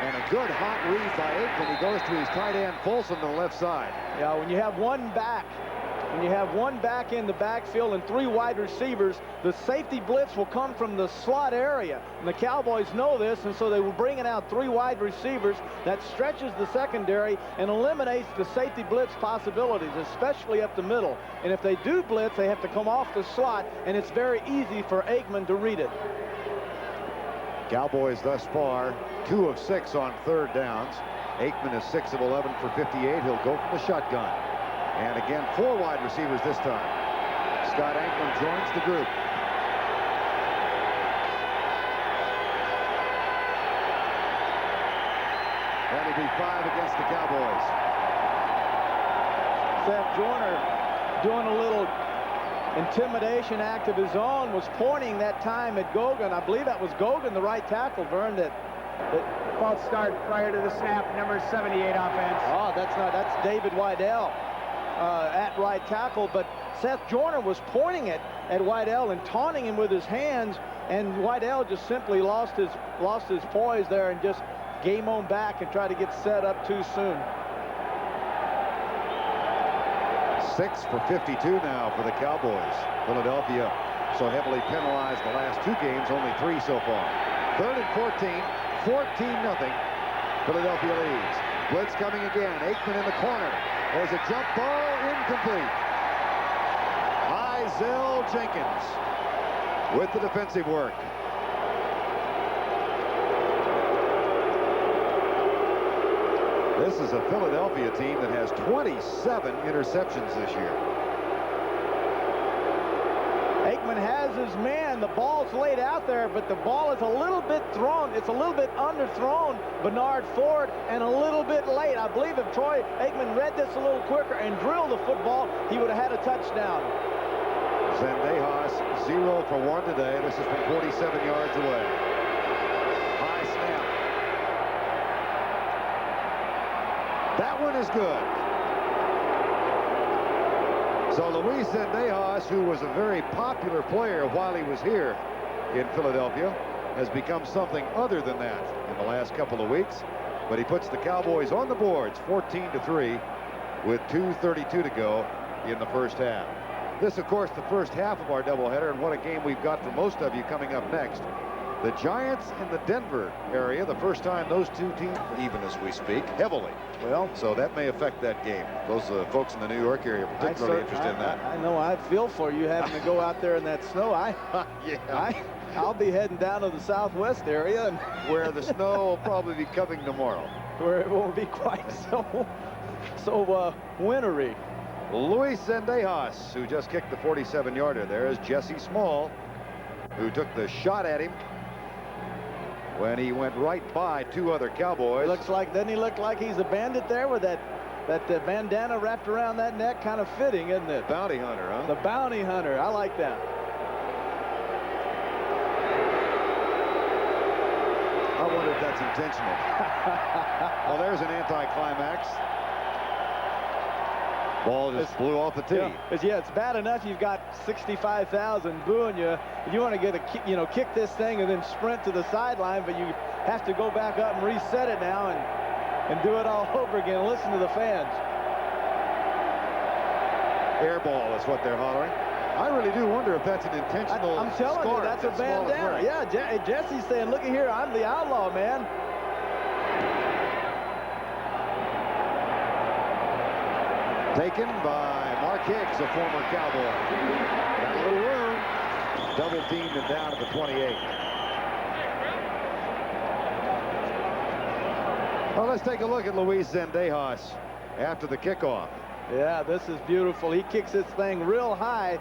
And a good hot read by Aikman. He goes to his tight end, Folsom, to the left side. Yeah, when you have one back in the backfield and 3 wide receivers, the safety blitz will come from the slot area. And the Cowboys know this, and so they will bring it out 3 wide receivers. That stretches the secondary and eliminates the safety blitz possibilities, especially up the middle. And if they do blitz, they have to come off the slot, and it's very easy for Aikman to read it. Cowboys thus far 2 of 6 on third downs. Aikman is 6 of 11 for 58. He'll go from the shotgun. And again, 4 wide receivers this time. Scott Aikman joins the group. That'll be 5 against the Cowboys. Seth Joyner doing a little intimidation act of his own, was pointing that time at Gogan. I believe that was Gogan, the right tackle, Vern, that False start prior to the snap, number 78 offense. oh, that's David Wydell at right tackle, but Seth Joyner was pointing it at Wydell and taunting him with his hands, and Wydell just simply lost his poise there and just game on back and tried to get set up too soon. 6 for 52 now for the Cowboys. Philadelphia so heavily penalized the last 2 games, only 3 so far. 3rd and 14-0. Philadelphia leads. Blitz coming again. Aikman in the corner. There's a jump ball, incomplete. Izell Jenkins with the defensive work. This is a Philadelphia team that has 27 interceptions this year. Aikman has his man. The ball's laid out there, but the ball is a little bit thrown. It's a little bit underthrown, Bernard Ford, and a little bit late. I believe if Troy Aikman read this a little quicker and drilled the football, he would have had a touchdown. Zendejas 0 for 1 today. This is from 47 yards away. High snap. That one is good. So Luis Zendejas, who was a very popular player while he was here in Philadelphia, has become something other than that in the last couple of weeks. But he puts the Cowboys on the boards 14-3 with 2:32 to go in the first half. This, of course, the first half of our doubleheader, and what a game we've got for most of you coming up next. The Giants in the Denver area, the first time those 2 teams, even as we speak, heavily. Well, So that may affect that game. Those folks in the New York area are particularly interested in that. I know. I feel for you having to go out there in that snow. I'll be heading down to the southwest area, and Where the snow will probably be coming tomorrow. where it won't be quite so wintry. Luis Zendejas, who just kicked the 47-yarder. There is Jesse Small, who took the shot at him when he went right by 2 other Cowboys. Doesn't he look like he's a bandit there with that bandana wrapped around that neck? Kind of fitting, isn't it? Bounty hunter, huh? The bounty hunter. I like that. I wonder if that's intentional. Well, there's an anticlimax. Ball just flew off the tee. Yeah, it's bad enough you've got 65,000 booing you. You want to get kick this thing and then sprint to the sideline, but you have to go back up and reset it now and do it all over again. Listen to the fans. Air ball is what they're hollering. I really do wonder if that's an intentional. I'm telling you, that's a bandana. Yeah, Jesse's saying, look at here, I'm the outlaw, man. Taken by Mark Hicks, a former Cowboy. Got a little room. Double teamed and down at the 28. Well, let's take a look at Luis Zendejas after the kickoff. Yeah, this is beautiful. He kicks this thing real high.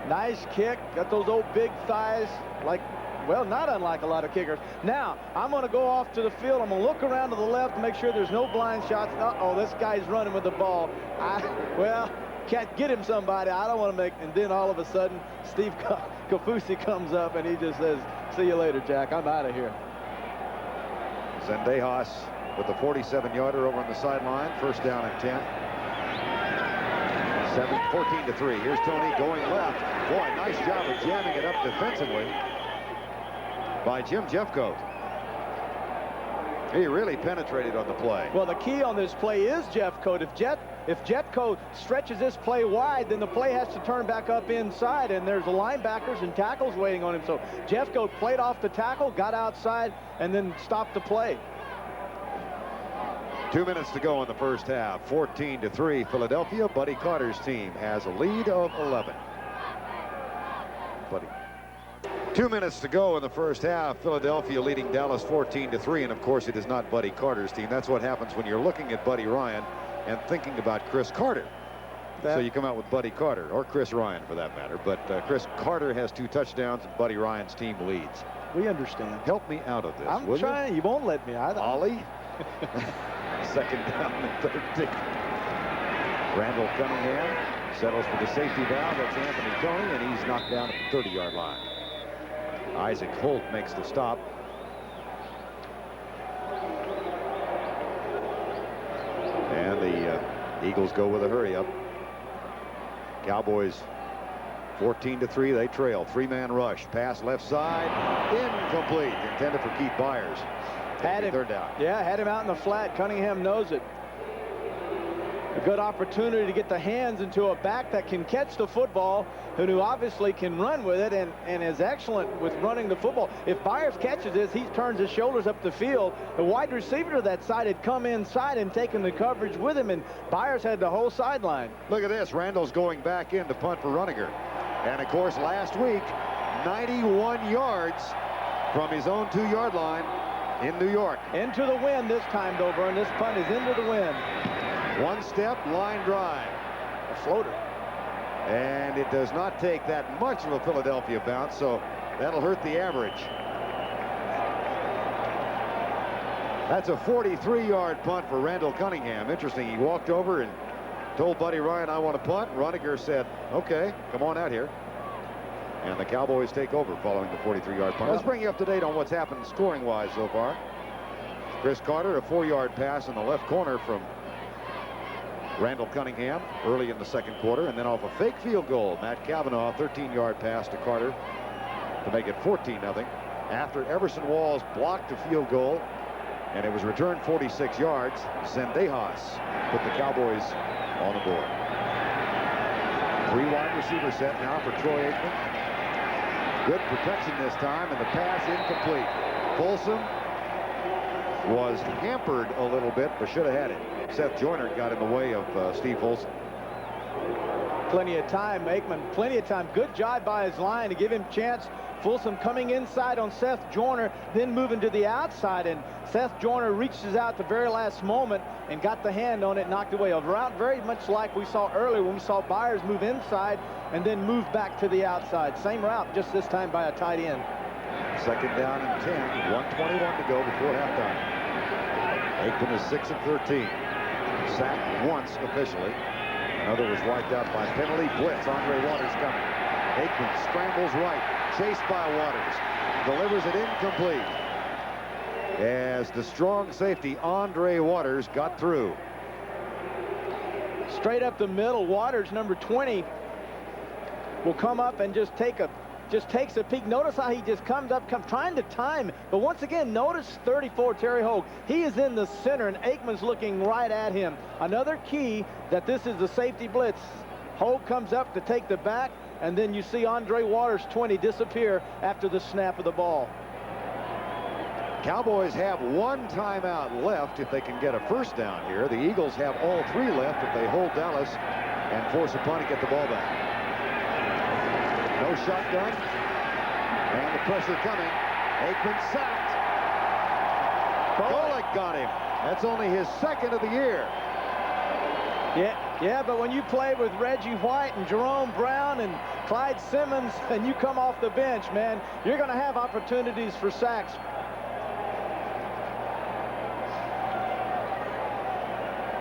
Nice kick. Got those old big thighs, well, not unlike a lot of kickers. Now, I'm going to go off to the field. I'm going to look around to the left to make sure there's no blind shots. Uh-oh, this guy's running with the ball. Can't get him somebody. I don't want to make... And then all of a sudden, Steve Kafusi comes up, and he just says, see you later, Jack. I'm out of here. Zendejas with the 47-yarder over on the sideline. First down and 10. 14-3. Here's Tony going left. Boy, nice job of jamming it up defensively by Jim Jeffcoat. He really penetrated on the play. Well, the key on this play is Jeffcoat. If Jeffcoat stretches this play wide, then the play has to turn back up inside, and there's the linebackers and tackles waiting on him. So Jeffcoat played off the tackle, got outside, and then stopped the play. 2 minutes to go in the first half. 14-3. Philadelphia. Buddy Carter's team has a lead of 11. Buddy. 2 minutes to go in the first half. Philadelphia leading Dallas 14-3. And of course, it is not Buddy Carter's team. That's what happens when you're looking at Buddy Ryan and thinking about Cris Carter. So you come out with Buddy Carter, or Chris Ryan for that matter. But Cris Carter has 2 touchdowns, and Buddy Ryan's team leads. We understand. Help me out of this. I'm trying. You won't let me. Ollie. Second down and 13. Randall Cunningham Settles for the safety valve. That's Anthony Tony, and he's knocked down at the 30-yard line. Isaac Holt makes the stop. And the Eagles go with a hurry-up. Cowboys 14-3. They trail. Three-man rush. Pass left side. Incomplete. Intended for Keith Byers. Had him. Third down. Yeah, had him out in the flat. Cunningham knows it. A good opportunity to get the hands into a back that can catch the football, who obviously can run with it and is excellent with running the football. If Byers catches this, he turns his shoulders up the field. The wide receiver to that side had come inside and taken the coverage with him, and Byers had the whole sideline. Look at this. Randall's going back in to punt for Runninger. And, of course, last week, 91 yards from his own 2-yard line in New York. Into the wind this time, though, Vern. This punt is into the wind. One step, line drive. A floater. And it does not take that much of a Philadelphia bounce, so that'll hurt the average. That's a 43-yard punt for Randall Cunningham. Interesting. He walked over and told Buddy Ryan, I want to punt. Runninger said, okay, come on out here. And the Cowboys take over following the 43-yard punt. Let's bring you up to date on what's happened scoring-wise so far. Cris Carter, a 4-yard pass in the left corner from Randall Cunningham early in the second quarter, and then off a fake field goal, Matt Cavanaugh, 13-yard pass to Carter to make it 14-0. After Everson Walls blocked a field goal, and it was returned 46 yards, Zendejas put the Cowboys on the board. 3 wide receiver set now for Troy Aikman. Good protection this time, and the pass incomplete. Folsom was hampered a little bit, but should have had it. Seth Joyner got in the way of Steve Folsom. Plenty of time, Aikman, plenty of time. Good job by his line to give him chance. Folsom coming inside on Seth Joyner, then moving to the outside, and Seth Joyner reaches out the very last moment and got the hand on it, knocked away. A route very much like we saw earlier when we saw Byers move inside and then move back to the outside. Same route, just this time by a tight end. Second down and 10, 1:21 to go before halftime. Aikman is 6 of 13. Sacked once officially. Another was wiped out by penalty. Blitz. Andre Waters coming. Aikman scrambles right. Chased by Waters. Delivers it incomplete. As the strong safety, Andre Waters, got through. Straight up the middle, Waters, number 20, will come up and just takes a peek. Notice how he just comes up, trying to time. But once again, notice 34, Terry Hogue. He is in the center, and Aikman's looking right at him. Another key that this is the safety blitz. Hogue comes up to take the back, and then you see Andre Waters, 20, disappear after the snap of the ball. Cowboys have 1 timeout left if they can get a first down here. The Eagles have all 3 left if they hold Dallas and force a punt and get the ball back. No shotgun, and the pressure coming. Aikman sacked. Golick got him. That's only his 2nd of the year. Yeah, but when you play with Reggie White and Jerome Brown and Clyde Simmons and you come off the bench, man, you're going to have opportunities for sacks.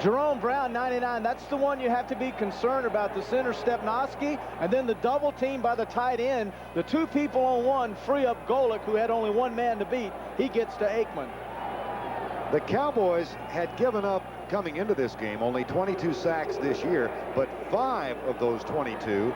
Jerome Brown, 99, that's the one you have to be concerned about. The center, Stepnoski, and then the double team by the tight end. The 2 people on one free up Golick, who had only 1 man to beat. He gets to Aikman. The Cowboys had given up coming into this game only 22 sacks this year, but 5 of those 22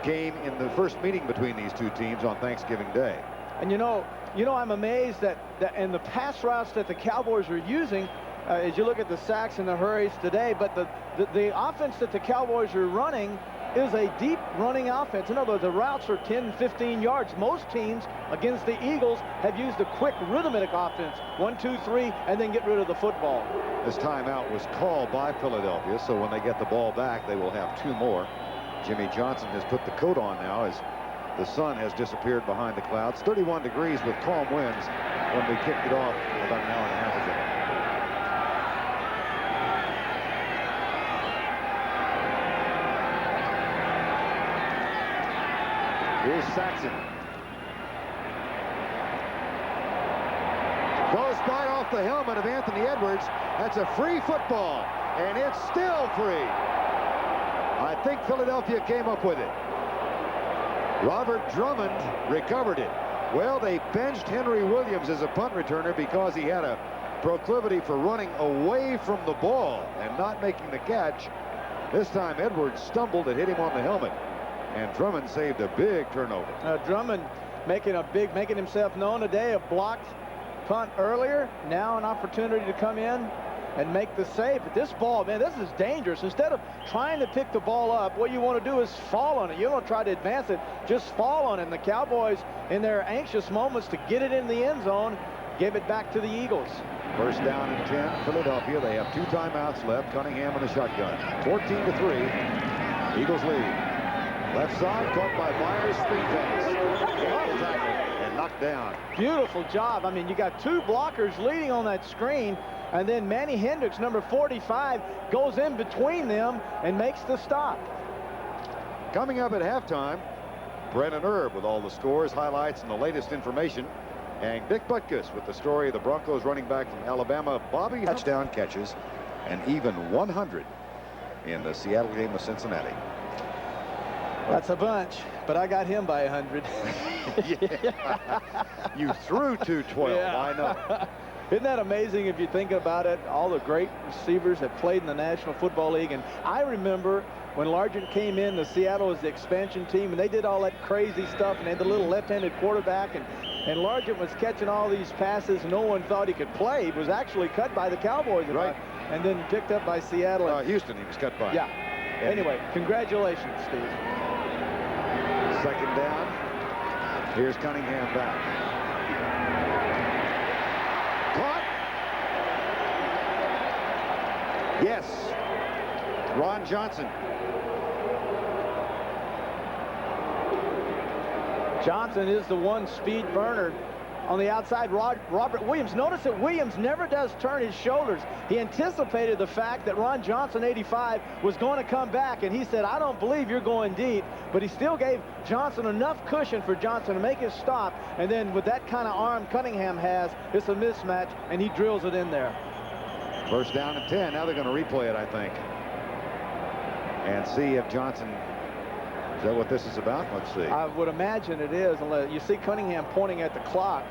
came in the first meeting between these 2 teams on Thanksgiving Day. And you know, I'm amazed that in the pass routes that the Cowboys are using, as you look at the sacks and the hurries today, but the offense that the Cowboys are running is a deep running offense. In other words, the routes are 10, 15 yards. Most teams against the Eagles have used a quick rhythmic offense. 1, 2, 3, and then get rid of the football. This timeout was called by Philadelphia, so when they get the ball back, they will have 2 more. Jimmy Johnson has put the coat on now as the sun has disappeared behind the clouds. 31 degrees with calm winds when we kicked it off about an hour and a half ago. Here's Saxon. Goes right off the helmet of Anthony Edwards. That's a free football, and it's still free. I think Philadelphia came up with it. Robert Drummond recovered it. Well, they benched Henry Williams as a punt returner because he had a proclivity for running away from the ball and not making the catch. This time Edwards stumbled and hit him on the helmet, and Drummond saved a big turnover. Drummond making himself known today. A blocked punt earlier, now an opportunity to come in and make the save. But this ball, man, this is dangerous. Instead of trying to pick the ball up, what you want to do is fall on it. You don't try to advance it, just fall on it. And the Cowboys, in their anxious moments to get it in the end zone, gave it back to the Eagles. First down and 10, Philadelphia. They have 2 timeouts left. Cunningham in the shotgun. 14-3. Eagles lead. Left side, caught by Myers, screen pass. And knocked down. Beautiful job. I mean, you got 2 blockers leading on that screen, and then Manny Hendricks, number 45, goes in between them and makes the stop. Coming up at halftime, Brennan Erb with all the scores, highlights, and the latest information. And Dick Butkus with the story of the Broncos running back from Alabama, Bobby. Touchdown catches, and even 100 in the Seattle game with Cincinnati. That's a bunch, but I got him by 100. Yeah. You threw 212. Yeah. I know. Isn't that amazing if you think about it? All the great receivers have played in the National Football League. And I remember when Largent came in, the Seattle was the expansion team, and they did all that crazy stuff, and they had the little left-handed quarterback, and Largent was catching all these passes no one thought he could play. He was actually cut by the Cowboys, right, and then picked up by Seattle. Houston, he was cut by. Yeah. Anyway, congratulations, Steve. Second down. Here's Cunningham back. Caught. Yes. Ron Johnson. Johnson is the one speed burner on the outside. Robert Williams. Notice that Williams never does turn his shoulders. He anticipated the fact that Ron Johnson, 85, was going to come back, and he said, I don't believe you're going deep. But he still gave Johnson enough cushion for Johnson to make his stop. And then with that kind of arm Cunningham has, it's a mismatch, and he drills it in there. First down and 10. Now they're going to replay it, I think, and see if Johnson. Is that what this is about? Let's see. I would imagine it is, unless you see Cunningham pointing at the clock.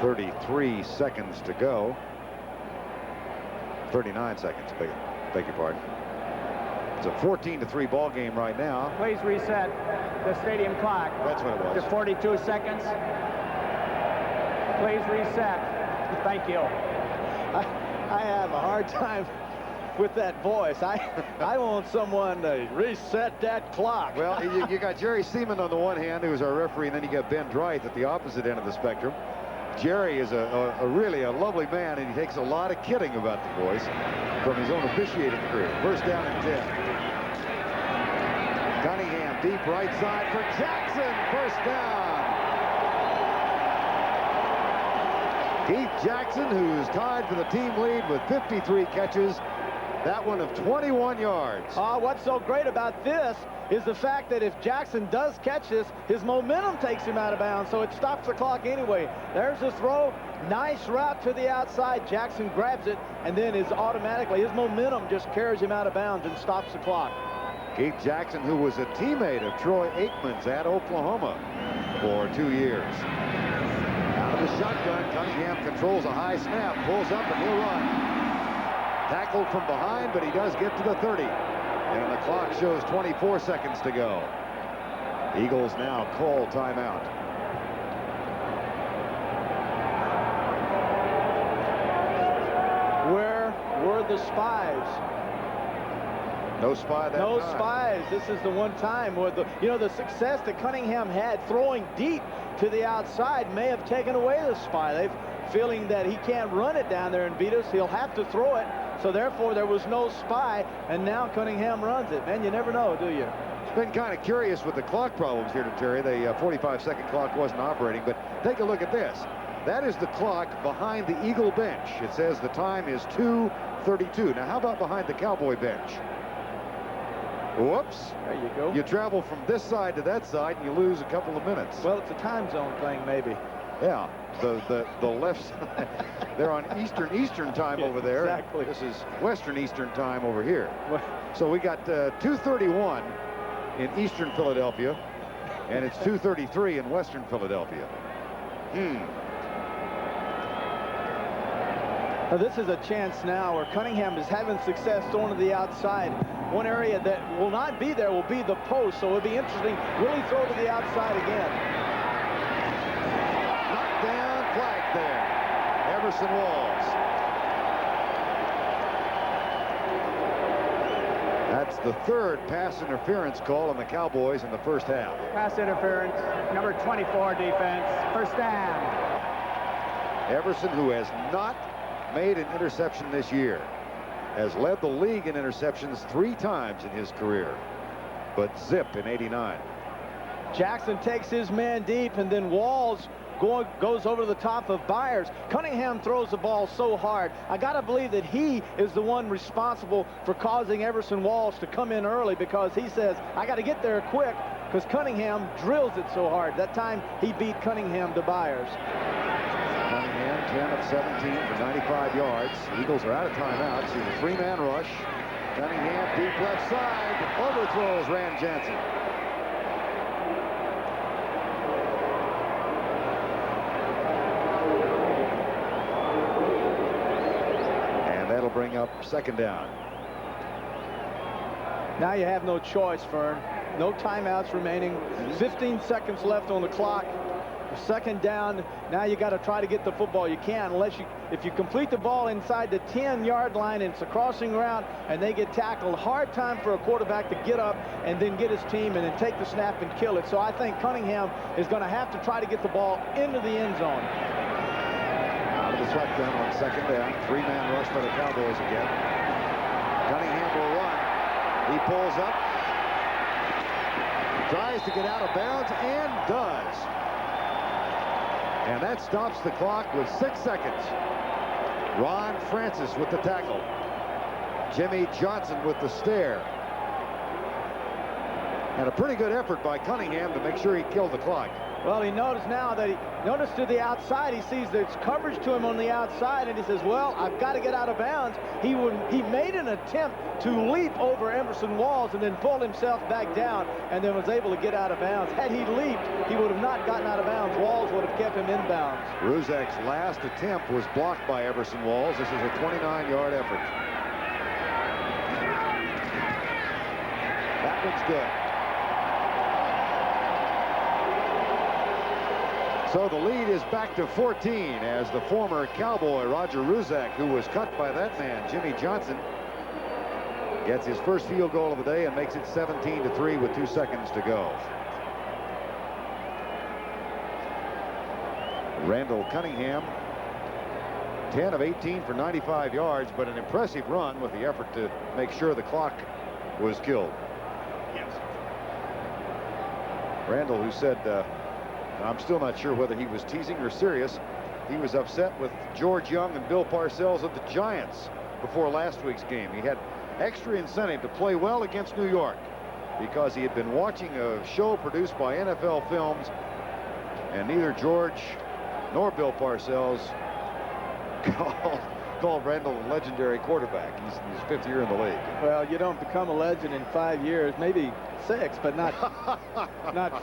.33 seconds to go. 39 seconds, beg your pardon. It's a 14-3 ball game right now. Please reset the stadium clock. That's what it was. To 42 seconds. Please reset. Thank you. I have a hard time with that voice. I want someone to reset that clock. Well, you got Jerry Seaman on the one hand, who's our referee, and then you got Ben Dreith at the opposite end of the spectrum. Jerry is really a lovely man, and he takes a lot of kidding about the voice from his own officiating career. First down and 10. Cunningham deep right side for Jackson. First down. Keith Jackson, who's tied for the team lead with 53 catches. That one of 21 yards. What's so great about this is the fact that if Jackson does catch this, his momentum takes him out of bounds, so it stops the clock anyway. There's the throw. Nice route to the outside. Jackson grabs it, and then his momentum just carries him out of bounds and stops the clock. Keith Jackson, who was a teammate of Troy Aikman's at Oklahoma for 2 years. Out of the shotgun, Cunningham controls a high snap, pulls up, and he'll run. Tackled from behind, but he does get to the 30. And the clock shows 24 seconds to go. Eagles now call timeout. Where were the spies? No spy that No time. spies. This is the one time where the success that Cunningham had throwing deep to the outside may have taken away the spy. They're feeling that he can't run it down there and beat us. He'll have to throw it. So therefore there was no spy, and now Cunningham runs it. Man, you never know, do you? It's been kind of curious with the clock problems here to Terry. The 45-second clock wasn't operating, but take a look at this. That is the clock behind the Eagle bench. It says the time is 2:32. Now how about behind the Cowboy bench? Whoops. There you go. You travel from this side to that side and you lose a couple of minutes. Well, it's a time zone thing, maybe. Yeah, the left side. They're on Eastern time over there. Exactly. This is Western Eastern time over here. So we got 2:31 in Eastern Philadelphia, and it's 2:33 in Western Philadelphia. Now this is a chance now where Cunningham is having success throwing to the outside. One area that will not be there will be the post, so it'll be interesting. Will he throw to the outside again? Knocked down, flag there. Everson Walls. That's the third pass interference call on the Cowboys in the first half. Pass interference, number 24 defense, first down. Everson, who has not made an interception this year, has led the league in interceptions 3 times in his career, but zip in '89. Jackson takes his man deep, and then Walls goes over the top of Byers. Cunningham throws the ball so hard. I got to believe that he is the one responsible for causing Everson Walls to come in early, because he says, I got to get there quick, because Cunningham drills it so hard. That time he beat Cunningham to Byers. Cunningham 10 of 17 for 95 yards. Eagles are out of timeouts. Here's a 3-man rush. Cunningham deep left side. Overthrows Rand Jansen. That'll bring up second down. Now you have no choice, Fern. No timeouts remaining. 15 seconds left on the clock. Second down. Now you got to try to get the football. You can, if you complete the ball inside the 10-yard line and it's a crossing route and they get tackled. Hard time for a quarterback to get up and then get his team and then take the snap and kill it. So I think Cunningham is going to have to try to get the ball into the end zone. The shotgun on second down. 3-man rush by the Cowboys again. Cunningham will run. He pulls up. Tries to get out of bounds and does. And that stops the clock with 6 seconds. Ron Francis with the tackle. Jimmy Johnson with the stare. And a pretty good effort by Cunningham to make sure he killed the clock. Well, he noticed now that noticed to the outside. He sees there's coverage to him on the outside, and he says, well, I've got to get out of bounds. He made an attempt to leap over Everson Walls and then pull himself back down and then was able to get out of bounds. Had he leaped, he would have not gotten out of bounds. Walls would have kept him in bounds. Ruzek's last attempt was blocked by Everson Walls. This is a 29-yard effort. That one's good. So the lead is back to 14 as the former Cowboy Roger Ruzek, who was cut by that man, Jimmy Johnson, gets his first field goal of the day and makes it 17-3 with 2 seconds to go. Randall Cunningham, 10 of 18 for 95 yards, but an impressive run with the effort to make sure the clock was killed. Yes. Randall, who said, I'm still not sure whether he was teasing or serious. He was upset with George Young and Bill Parcells of the Giants before last week's game. He had extra incentive to play well against New York because he had been watching a show produced by NFL Films, and neither George nor Bill Parcells called Randall a legendary quarterback. He's his 5th year in the league. Well, you don't become a legend in 5 years, maybe 6, but not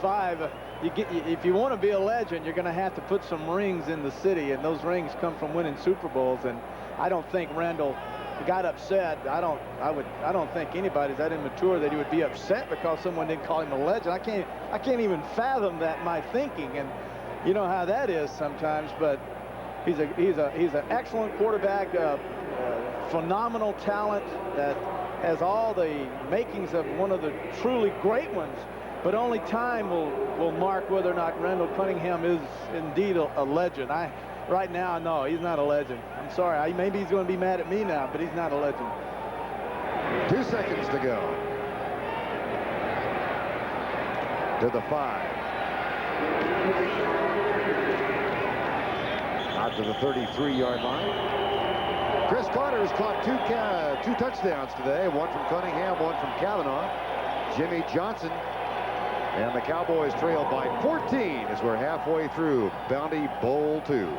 5. If you want to be a legend, you're going to have to put some rings in the city, and those rings come from winning Super Bowls. And I don't think Randall got upset. I don't think anybody's that immature that he would be upset because someone didn't call him a legend. I can't even fathom that, my thinking, and you know how that is sometimes. But he's an excellent quarterback, phenomenal talent that has all the makings of one of the truly great ones. But only time will mark whether or not Randall Cunningham is indeed a legend. Right now, no, he's not a legend. I'm sorry. Maybe he's going to be mad at me now, but he's not a legend. 2 seconds to go. To the 5. Out to the 33-yard line. Cris Carter has caught two touchdowns today. One from Cunningham, one from Cavanaugh. Jimmy Johnson And the Cowboys trail by 14 as we're halfway through Bounty Bowl 2.